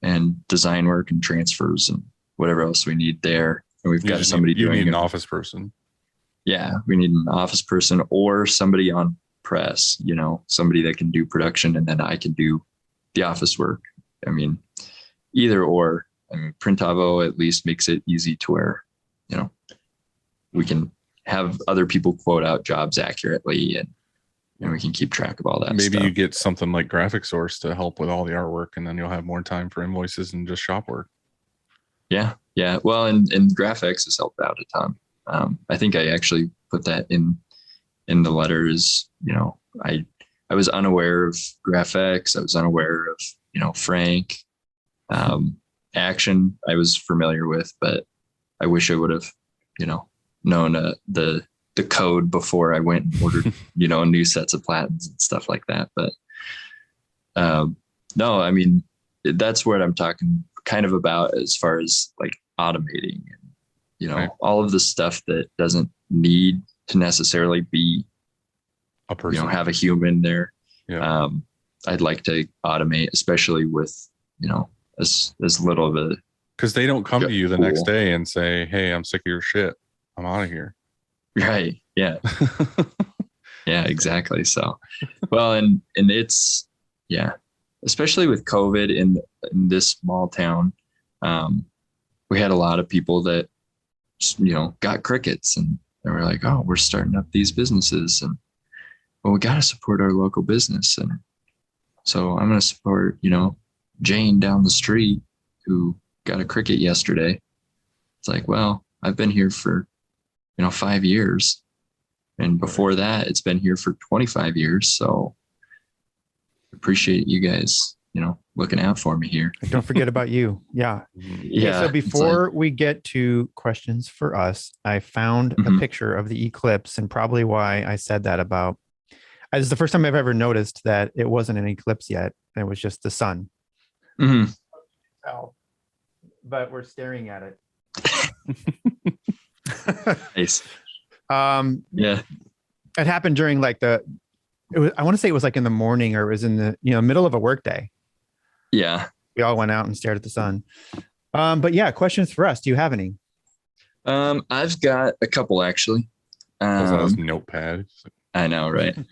and design work and transfers and whatever else we need there. And we've got somebody doing. You need an office person. Yeah, we need an office person or somebody on press, somebody that can do production and then I can do the office work. I mean, either or. I mean, Printavo at least makes it easy to where, we can have other people quote out jobs accurately and we can keep track of all that. Maybe stuff. you get something like Graphic Source to help with all the artwork, and then you'll have more time for invoices and just shop work. Yeah. Well, and graphics has helped out a ton. I think I actually put that in the letters. I was unaware of GraphX. I was unaware of, Frank. Action I was familiar with, but I wish I would have, known the code before I went and ordered, new sets of platens and stuff like that. But no, I mean, that's what I'm talking kind of about as far as like automating and, right. all of the stuff that doesn't need to necessarily be a person, have a human there. Yeah. I'd like to automate, especially with, as little of a, because they don't come to you the next day and say, "Hey, I'm sick of your shit. I'm out of here." Right. Yeah. Yeah, exactly. So, well, and it's, yeah, especially with COVID in this small town, we had a lot of people that, got crickets and they were like, "Oh, we're starting up these businesses and, well, we got to support our local business." And so I'm going to support, Jane down the street who got a cricket yesterday. It's like, well, I've been here for, 5 years. And before that, it's been here for 25 years. So appreciate you guys, looking out for me here. Don't forget about you. Yeah. Yeah. Okay, so before we get to questions for us, I found a picture of the eclipse, and probably why I said that about, it's the first time I've ever noticed that it wasn't an eclipse yet. It was just the sun. Mm-hmm. Oh, but we're staring at it. Nice. Yeah. It happened during like I want to say it was like in the morning, or it was in the, middle of a work day. Yeah. We all went out and stared at the sun. But yeah, questions for us. Do you have any? I've got a couple actually. Pulls out his notepad. I know, right? Look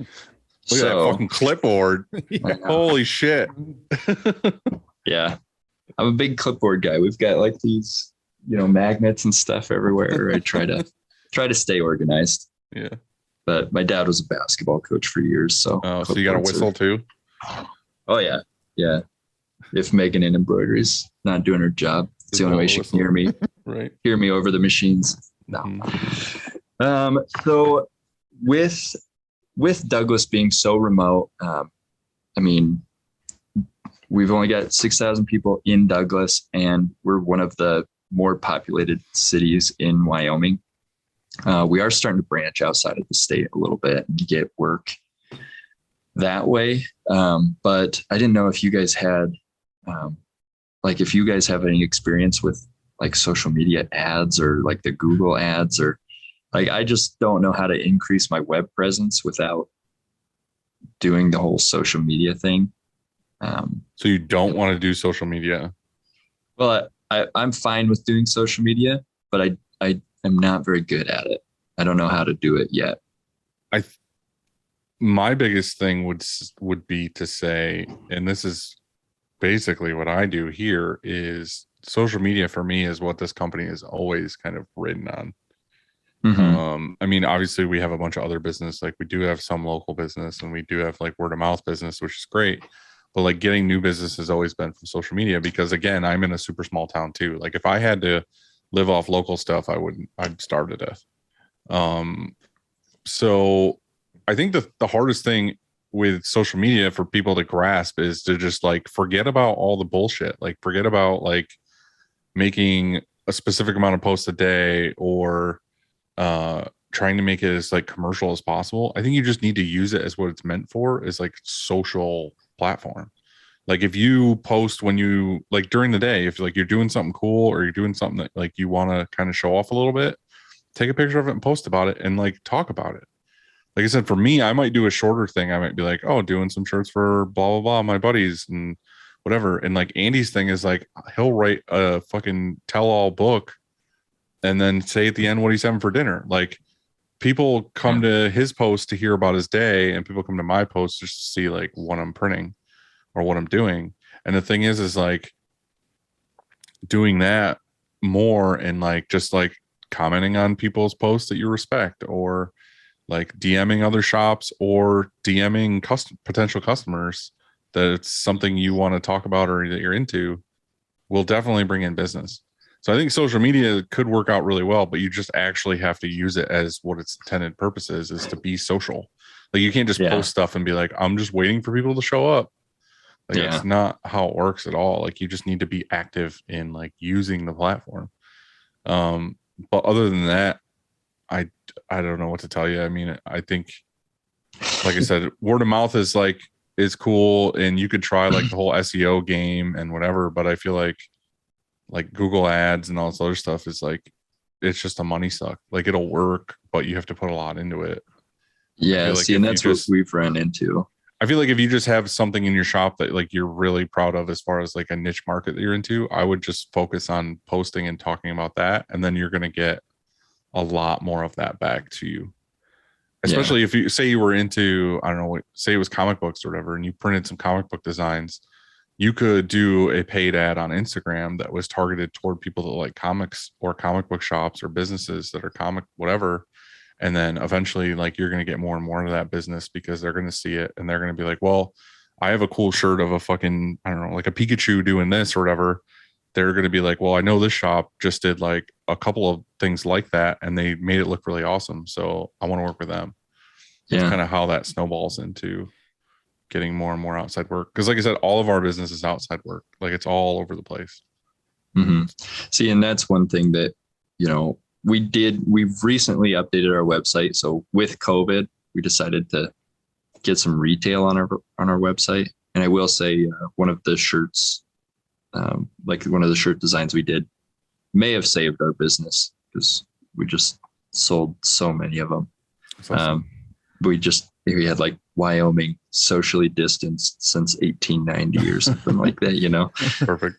at that fucking clipboard. Holy shit. Yeah. I'm a big clipboard guy. We've got like these, magnets and stuff everywhere. I try to stay organized. Yeah. But my dad was a basketball coach for years. So so you got a whistle too? Oh yeah. Yeah. If Megan in embroidery's not doing her job, it's the only way she can hear me. Right. Hear me over the machines. No. Mm-hmm. So with Douglas being so remote, I mean, we've only got 6,000 people in Douglas, and we're one of the more populated cities in Wyoming. We are starting to branch outside of the state a little bit and get work that way. But I didn't know if you guys had, if you guys have any experience with like social media ads or like the Google ads, or like, I just don't know how to increase my web presence without doing the whole social media thing. So you don't want to do social media? Well, I'm fine with doing social media, but I am not very good at it. I don't know how to do it yet. My biggest thing would be to say, and this is basically what I do here is social media for me is what this company is always kind of ridden on. I mean, obviously we have a bunch of other business, like we do have some local business and we do have like word of mouth business, which is great. But like getting new business has always been from social media because again, I'm in a super small town too. Like if I had to live off local stuff, I'd starve to death. So I think the hardest thing with social media for people to grasp is to just like forget about all the bullshit, like forget about like making a specific amount of posts a day or trying to make it as like commercial as possible. I think you just need to use it as what it's meant for, is like social platform. Like if you post when you like during the day, if like you're doing something cool or you're doing something that like you want to kind of show off a little bit, take a picture of it and post about it and like talk about it. Like I said, for me, I might do a shorter thing. I might be like, oh, doing some shirts for blah blah blah, my buddies and whatever. And like Andy's thing is like he'll write a fucking tell-all book and then say at the end what he's having for dinner. Like people come to his post to hear about his day, and people come to my post just to see like what I'm printing or what I'm doing. And the thing is like doing that more and like just like commenting on people's posts that you respect, or like DMing other shops or DMing potential customers that it's something you want to talk about or that you're into, will definitely bring in business. So I think social media could work out really well, but you just actually have to use it as what its intended purpose is to be social. Like you can't just post stuff and be like, I'm just waiting for people to show up. Like that's not how it works at all. Like you just need to be active in like using the platform. But other than that, I don't know what to tell you. I mean, I think, like I said, word of mouth is cool, and you could try like the whole SEO game and whatever. But I feel like Google ads and all this other stuff is like, it's just a money suck. Like it'll work, but you have to put a lot into it. Yeah, like see, and that's what we've run into. I feel like if you just have something in your shop that like you're really proud of as far as like a niche market that you're into, I would just focus on posting and talking about that, and then you're going to get a lot more of that back to you. Especially if you say you were into, I don't know, say it was comic books or whatever, and you printed some comic book designs, you could do a paid ad on Instagram that was targeted toward people that like comics or comic book shops or businesses that are comic whatever. And then eventually like you're going to get more and more of that business because they're going to see it and they're going to be like, well, I have a cool shirt of a fucking, I don't know, like a Pikachu doing this or whatever. They're going to be like, well, I know this shop just did like a couple of things like that and they made it look really awesome. So I want to work with them. That's kind of how that snowballs into getting more and more outside work. Cause like I said, all of our business is outside work. Like it's all over the place. See, and that's one thing that, you know, we've recently updated our website. So with COVID, we decided to get some retail on our website. And I will say one of the shirts, like one of the shirt designs we did may have saved our business because we just sold so many of them. Awesome. We had like Wyoming socially distanced since 1890 or something like that, you know? Perfect.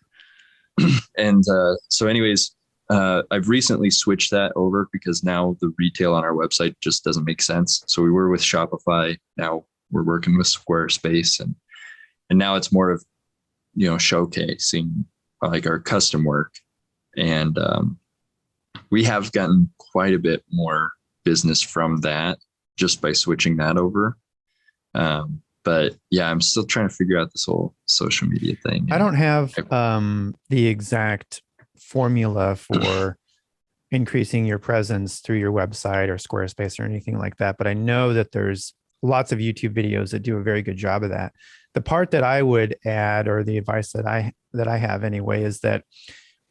And so anyways, I've recently switched that over because now the retail on our website just doesn't make sense. So we were with Shopify. Now we're working with Squarespace and now it's more of, you know, showcasing like our custom work. And we have gotten quite a bit more business from that just by switching that over. But yeah, I'm still trying to figure out this whole social media thing. I don't have the exact formula for increasing your presence through your website or Squarespace or anything like that, but I know that there's lots of YouTube videos that do a very good job of that. The part that I would add, or the advice that I have anyway, is that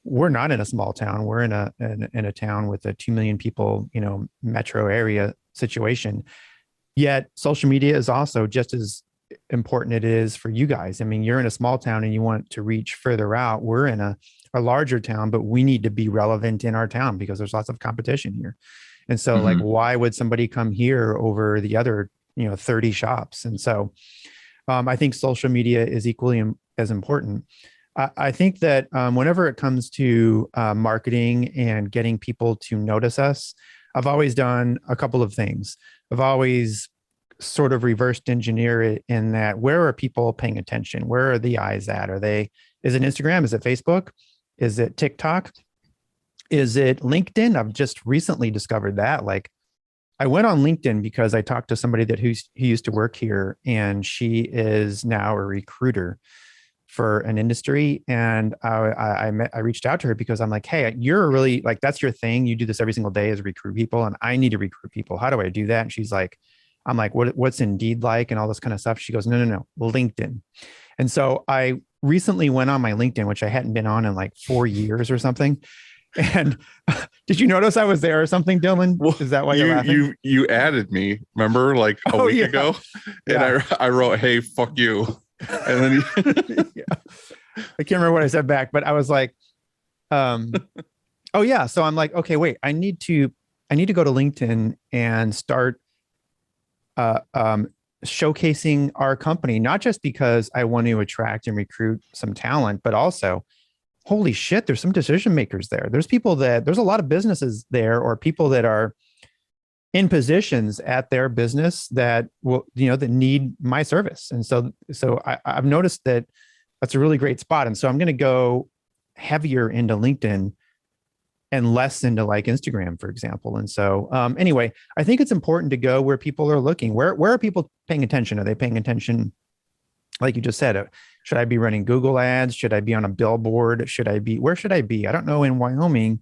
we're not in a small town. We're in a town with a 2 million people, you know, metro area situation. Yet social media is also just as important it is for you guys. I mean, you're in a small town and you want to reach further out. We're in a larger town, but we need to be relevant in our town because there's lots of competition here. And so like, why would somebody come here over the other, you know, 30 shops? And so I think social media is equally as important. I think that whenever it comes to marketing and getting people to notice us, I've always done a couple of things. I've always sort of reversed engineer it in that, where are people paying attention? Where are the eyes at? Is it Instagram? Is it Facebook? Is it TikTok? Is it LinkedIn? I've just recently discovered that. Like, I went on LinkedIn because I talked to somebody who used to work here, and she is now a recruiter for an industry. And I reached out to her because I'm like, hey, you're really like, that's your thing. You do this every single day, is recruit people, and I need to recruit people. How do I do that? And she's like, I'm like, what's Indeed like and all this kind of stuff? She goes, no, LinkedIn. And so I recently went on my LinkedIn, which I hadn't been on in like 4 years or something. And did you notice I was there or something, Dylan? Is that why you're laughing? You added me, remember, like a week ago, and I wrote, "Hey, fuck you," and then I can't remember what I said back, but I was like, oh yeah. So I'm like, okay, wait, I need to go to LinkedIn and start showcasing our company, not just because I want to attract and recruit some talent, but also, holy shit, there's some decision makers there. There's a lot of businesses there, or people that are in positions at their business that will, that need my service. And so I've noticed that that's a really great spot. And so I'm going to go heavier into LinkedIn and less into like Instagram, for example. And so anyway, I think it's important to go where people are looking. Where are people paying attention? Are they paying attention, like you just said? Should I be running Google ads? Should I be on a billboard? Where should I be? I don't know. In Wyoming,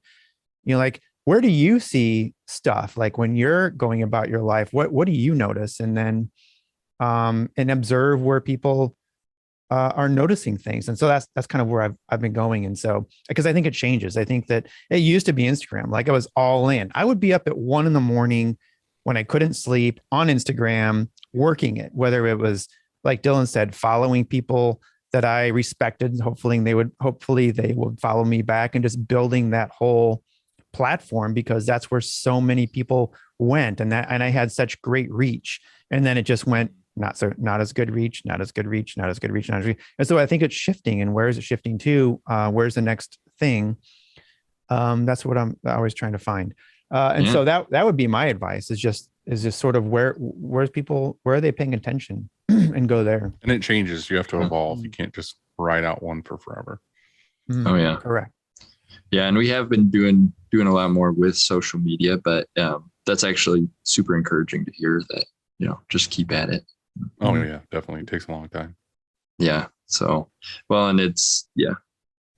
like, where do you see stuff? Like, when you're going about your life, what do you notice? And then, and observe where people are noticing things. And so that's kind of where I've been going. And so, because I think it changes. I think that it used to be Instagram. Like, I was all in. I would be up at 1 a.m. when I couldn't sleep on Instagram, working it, whether it was, like Dylan said, following people that I respected. Hopefully they would follow me back, and just building that whole platform, because that's where so many people went. And I had such great reach. And then it just went not as good reach. And so I think it's shifting. And where is it shifting to? Where's the next thing? That's what I'm always trying to find. So that would be my advice, is just sort of where are they paying attention, and go there. And it changes. You have to evolve. You can't just ride out one for forever. Oh yeah. Correct. Yeah. And we have been doing a lot more with social media, but that's actually super encouraging to hear that, just keep at it. Oh yeah, definitely. It takes a long time. Yeah. So, well, and it's,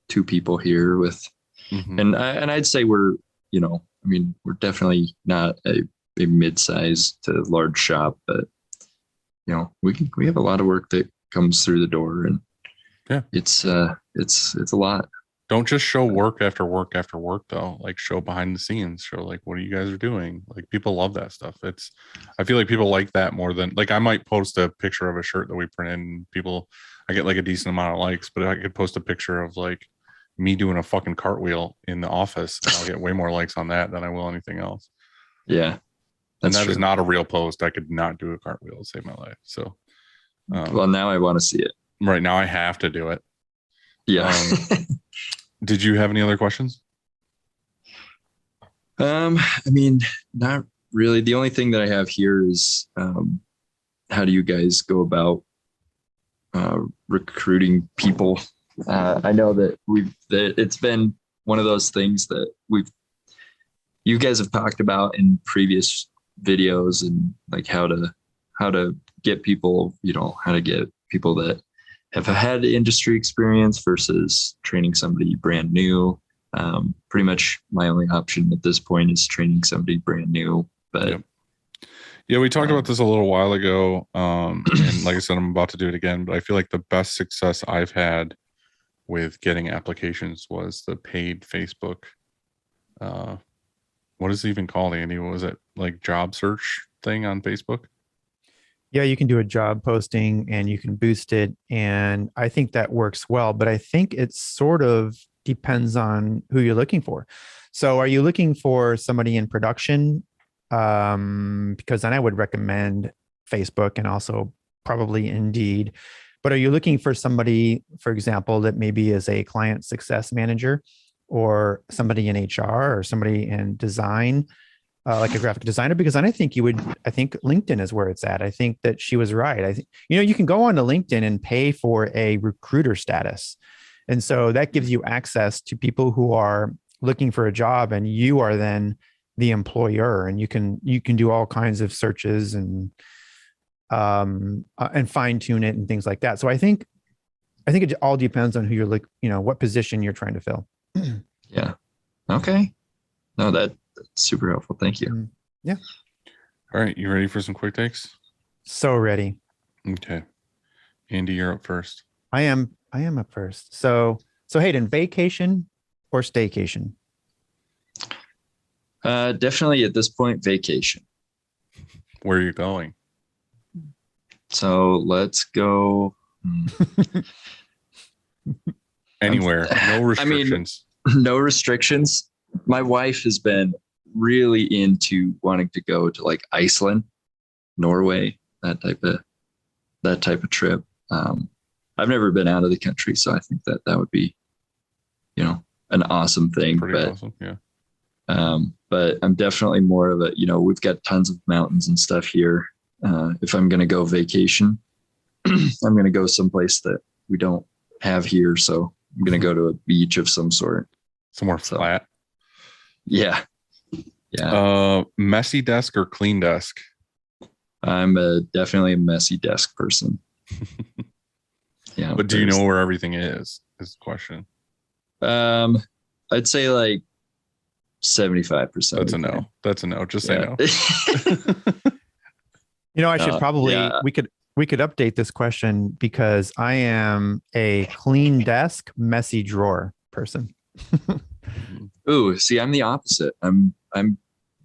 2 people here with, and I'd say we're definitely not a mid-size to large shop, but we have a lot of work that comes through the door, and it's a lot. Don't just show work after work after work, though. Like, show behind the scenes, show like what you guys are doing. Like, people love that stuff. I feel like people like that more than, like, I might post a picture of a shirt that we printed, and I get like a decent amount of likes, but I could post a picture of like me doing a fucking cartwheel in the office, and I'll get way more likes on that than I will anything else. Yeah. And that is not a real post. I could not do a cartwheel to save my life. So, well, now I want to see it. Right now, I have to do it. Yeah. Did you have any other questions? Not really. The only thing that I have here is, how do you guys go about recruiting people? I know that it's been one of those things that you guys have talked about in previous videos, and like how to get people, how to get people that have had industry experience versus training somebody brand new. Pretty much my only option at this point is training somebody brand new. But yeah, we talked about this a little while ago. And like I said, I'm about to do it again, but I feel like the best success I've had with getting applications was the paid Facebook. What is it even called, Andy? What was it, like, job search thing on Facebook? Yeah, you can do a job posting and you can boost it. And I think that works well, but I think it sort of depends on who you're looking for. So are you looking for somebody in production? Because then I would recommend Facebook, and also probably Indeed. But are you looking for somebody, for example, that maybe is a client success manager, or somebody in HR, or somebody in design? like a graphic designer? Because then I think I think LinkedIn is where it's at. I think that she was right. I think, you can go on to LinkedIn and pay for a recruiter status. And so that gives you access to people who are looking for a job, and you are then the employer, and you can do all kinds of searches and fine tune it and things like that. So I think it all depends on who you're what position you're trying to fill. Yeah. Okay. No, that's super helpful. Thank you. Yeah. All right. You ready for some quick takes? So ready. Okay. Andy, you're up first. I am up first. So Hayden, vacation or staycation? Definitely at this point, vacation. Where are you going? So let's go. Anywhere. No restrictions. No restrictions. My wife has been really into wanting to go to like Iceland, Norway, that type of trip. I've never been out of the country, so I think that would be, an awesome thing. Pretty awesome, yeah. But I'm definitely more of a, we've got tons of mountains and stuff here. If I'm going to go vacation, I'm going to go someplace that we don't have here. So I'm going to go to a beach of some sort. Somewhere flat. Yeah. Yeah. Messy desk or clean desk? I'm definitely a messy desk person. Yeah. But do you know where everything is the question. I'd say like 75%. That's a no. That's a no. Just say no. I should probably, we could update this question, because I am a clean desk, messy drawer person. Ooh, see, I'm the opposite. I'm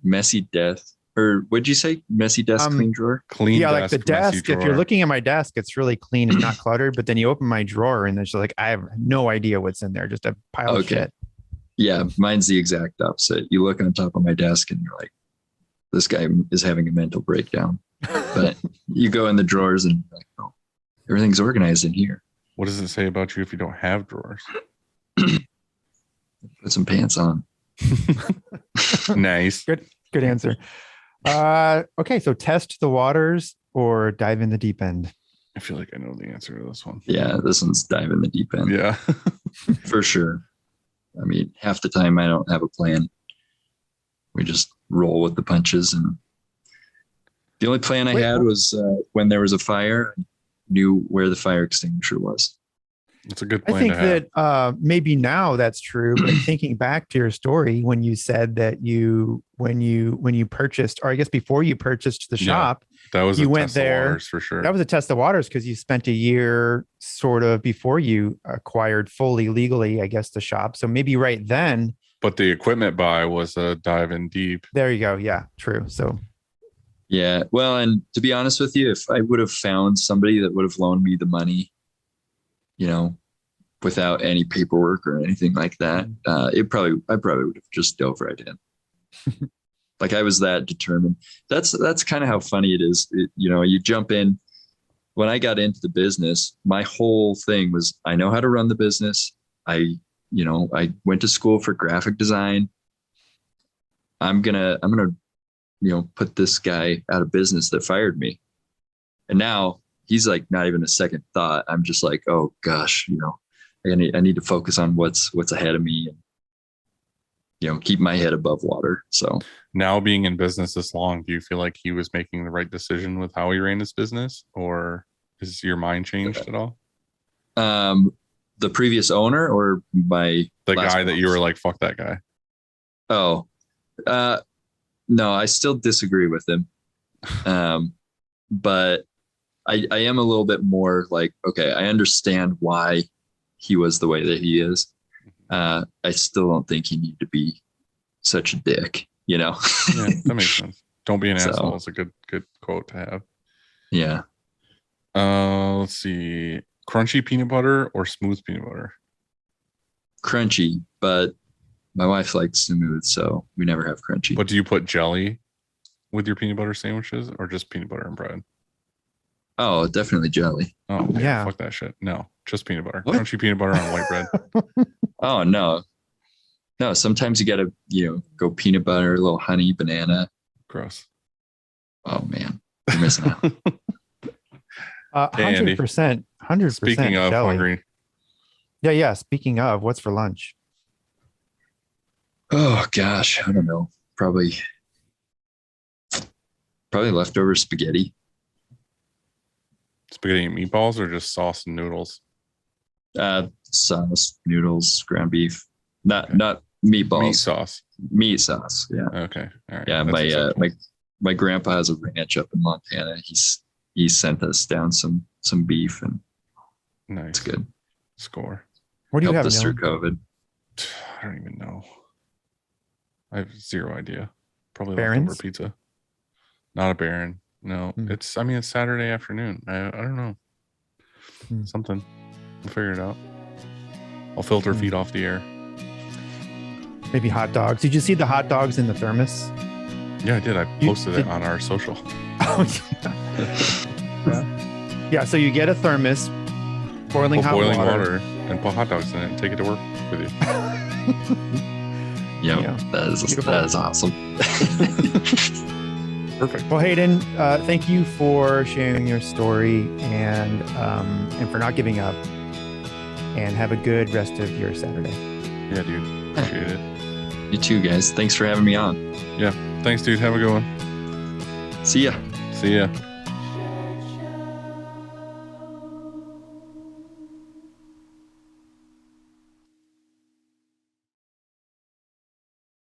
messy desk. Or what'd you say? Messy desk, clean drawer? Clean desk, like the desk, if you're looking at my desk, it's really clean and not cluttered. But then you open my drawer and it's like, I have no idea what's in there. Just a pile of shit. Yeah, mine's the exact opposite. You look on top of my desk and you're like, this guy is having a mental breakdown. But you go in the drawers and you're like, oh, everything's organized in here. What does it say about you if you don't have drawers? Put some pants on. Nice. Good answer. Okay, so test the waters or dive in the deep end? I feel like I know the answer to this one. Yeah, this one's dive in the deep end. Yeah. For sure. I mean, half the time I don't have a plan. We just roll with the punches. And the only plan I had was when there was a fire, I knew where the fire extinguisher was. It's a good plan. I think that maybe now that's true, but thinking back to your story, when you said that when you purchased, or I guess before you purchased the shop, that was you a went test there. Of waters for sure. That was a test of waters, because you spent a year sort of before you acquired fully legally, I guess, the shop. So maybe right then. But the equipment buy was a dive in deep. There you go. Yeah, true. So. Yeah. Well, and to be honest with you, if I would have found somebody that would have loaned me the money, without any paperwork or anything like that, I probably would have just dove right in. Like, I was that determined. That's kind of how funny it is. You jump in. When I got into the business, my whole thing was, I know how to run the business. I went to school for graphic design. I'm gonna put this guy out of business that fired me. And now he's like, not even a second thought. I'm just like, oh gosh, I need to focus on what's ahead of me and, keep my head above water. So now, being in business this long, do you feel like he was making the right decision with how he ran his business, or has your mind changed at all? The previous owner or the guy that you were like, fuck that guy? Oh, no, I still disagree with him. But I am a little bit more like, okay, I understand why he was the way that he is. I still don't think he needed to be such a dick, Yeah, that makes sense. Don't be an asshole. It's a good quote to have. Yeah. Let's see. Crunchy peanut butter or smooth peanut butter? Crunchy, but my wife likes smooth, so we never have crunchy. But do you put jelly with your peanut butter sandwiches, or just peanut butter and bread? Oh, definitely jelly. Oh, yeah. Fuck that shit. No, just peanut butter. What? Crunchy peanut butter on white bread. Oh, no. No, sometimes you gotta, go peanut butter, a little honey, banana. Gross. Oh man, you're missing out. Hey, Andy. 100%. 100%. Speaking of jelly. hungry, Yeah. Speaking of, what's for lunch? Oh gosh, I don't know. Probably leftover spaghetti. spaghetti and meatballs or just sauce and noodles? Sauce, noodles, ground beef. Not Okay. meatballs. Meat sauce. Meat sauce. Yeah. Okay. All right. Yeah. That's acceptable. My grandpa has a ranch up in Montana. He sent us down some beef, and Nice. it's good. Score. What do you Helped have, us through Dylan? COVID. I don't even know. I have zero idea. Probably Barron's? leftover pizza. Not a Baron. No, Hmm. it's Saturday afternoon. I don't know. Hmm. Something. We'll figure it out. I'll filter feed off the air. Maybe hot dogs. Did you see the hot dogs in the thermos? Yeah, I did. I You posted did- it on our social. Yeah. So you get a thermos, boiling Put hot boiling water. water and put hot dogs in it and take it to work with you. Yep. Yeah. That is awesome. Perfect. Well, Hayden, thank you for sharing your story and for not giving up. And have a good rest of your Saturday. Yeah, dude. Appreciate it. You too, guys. Thanks for having me on. Thanks, dude. Have a good one. See ya. See ya.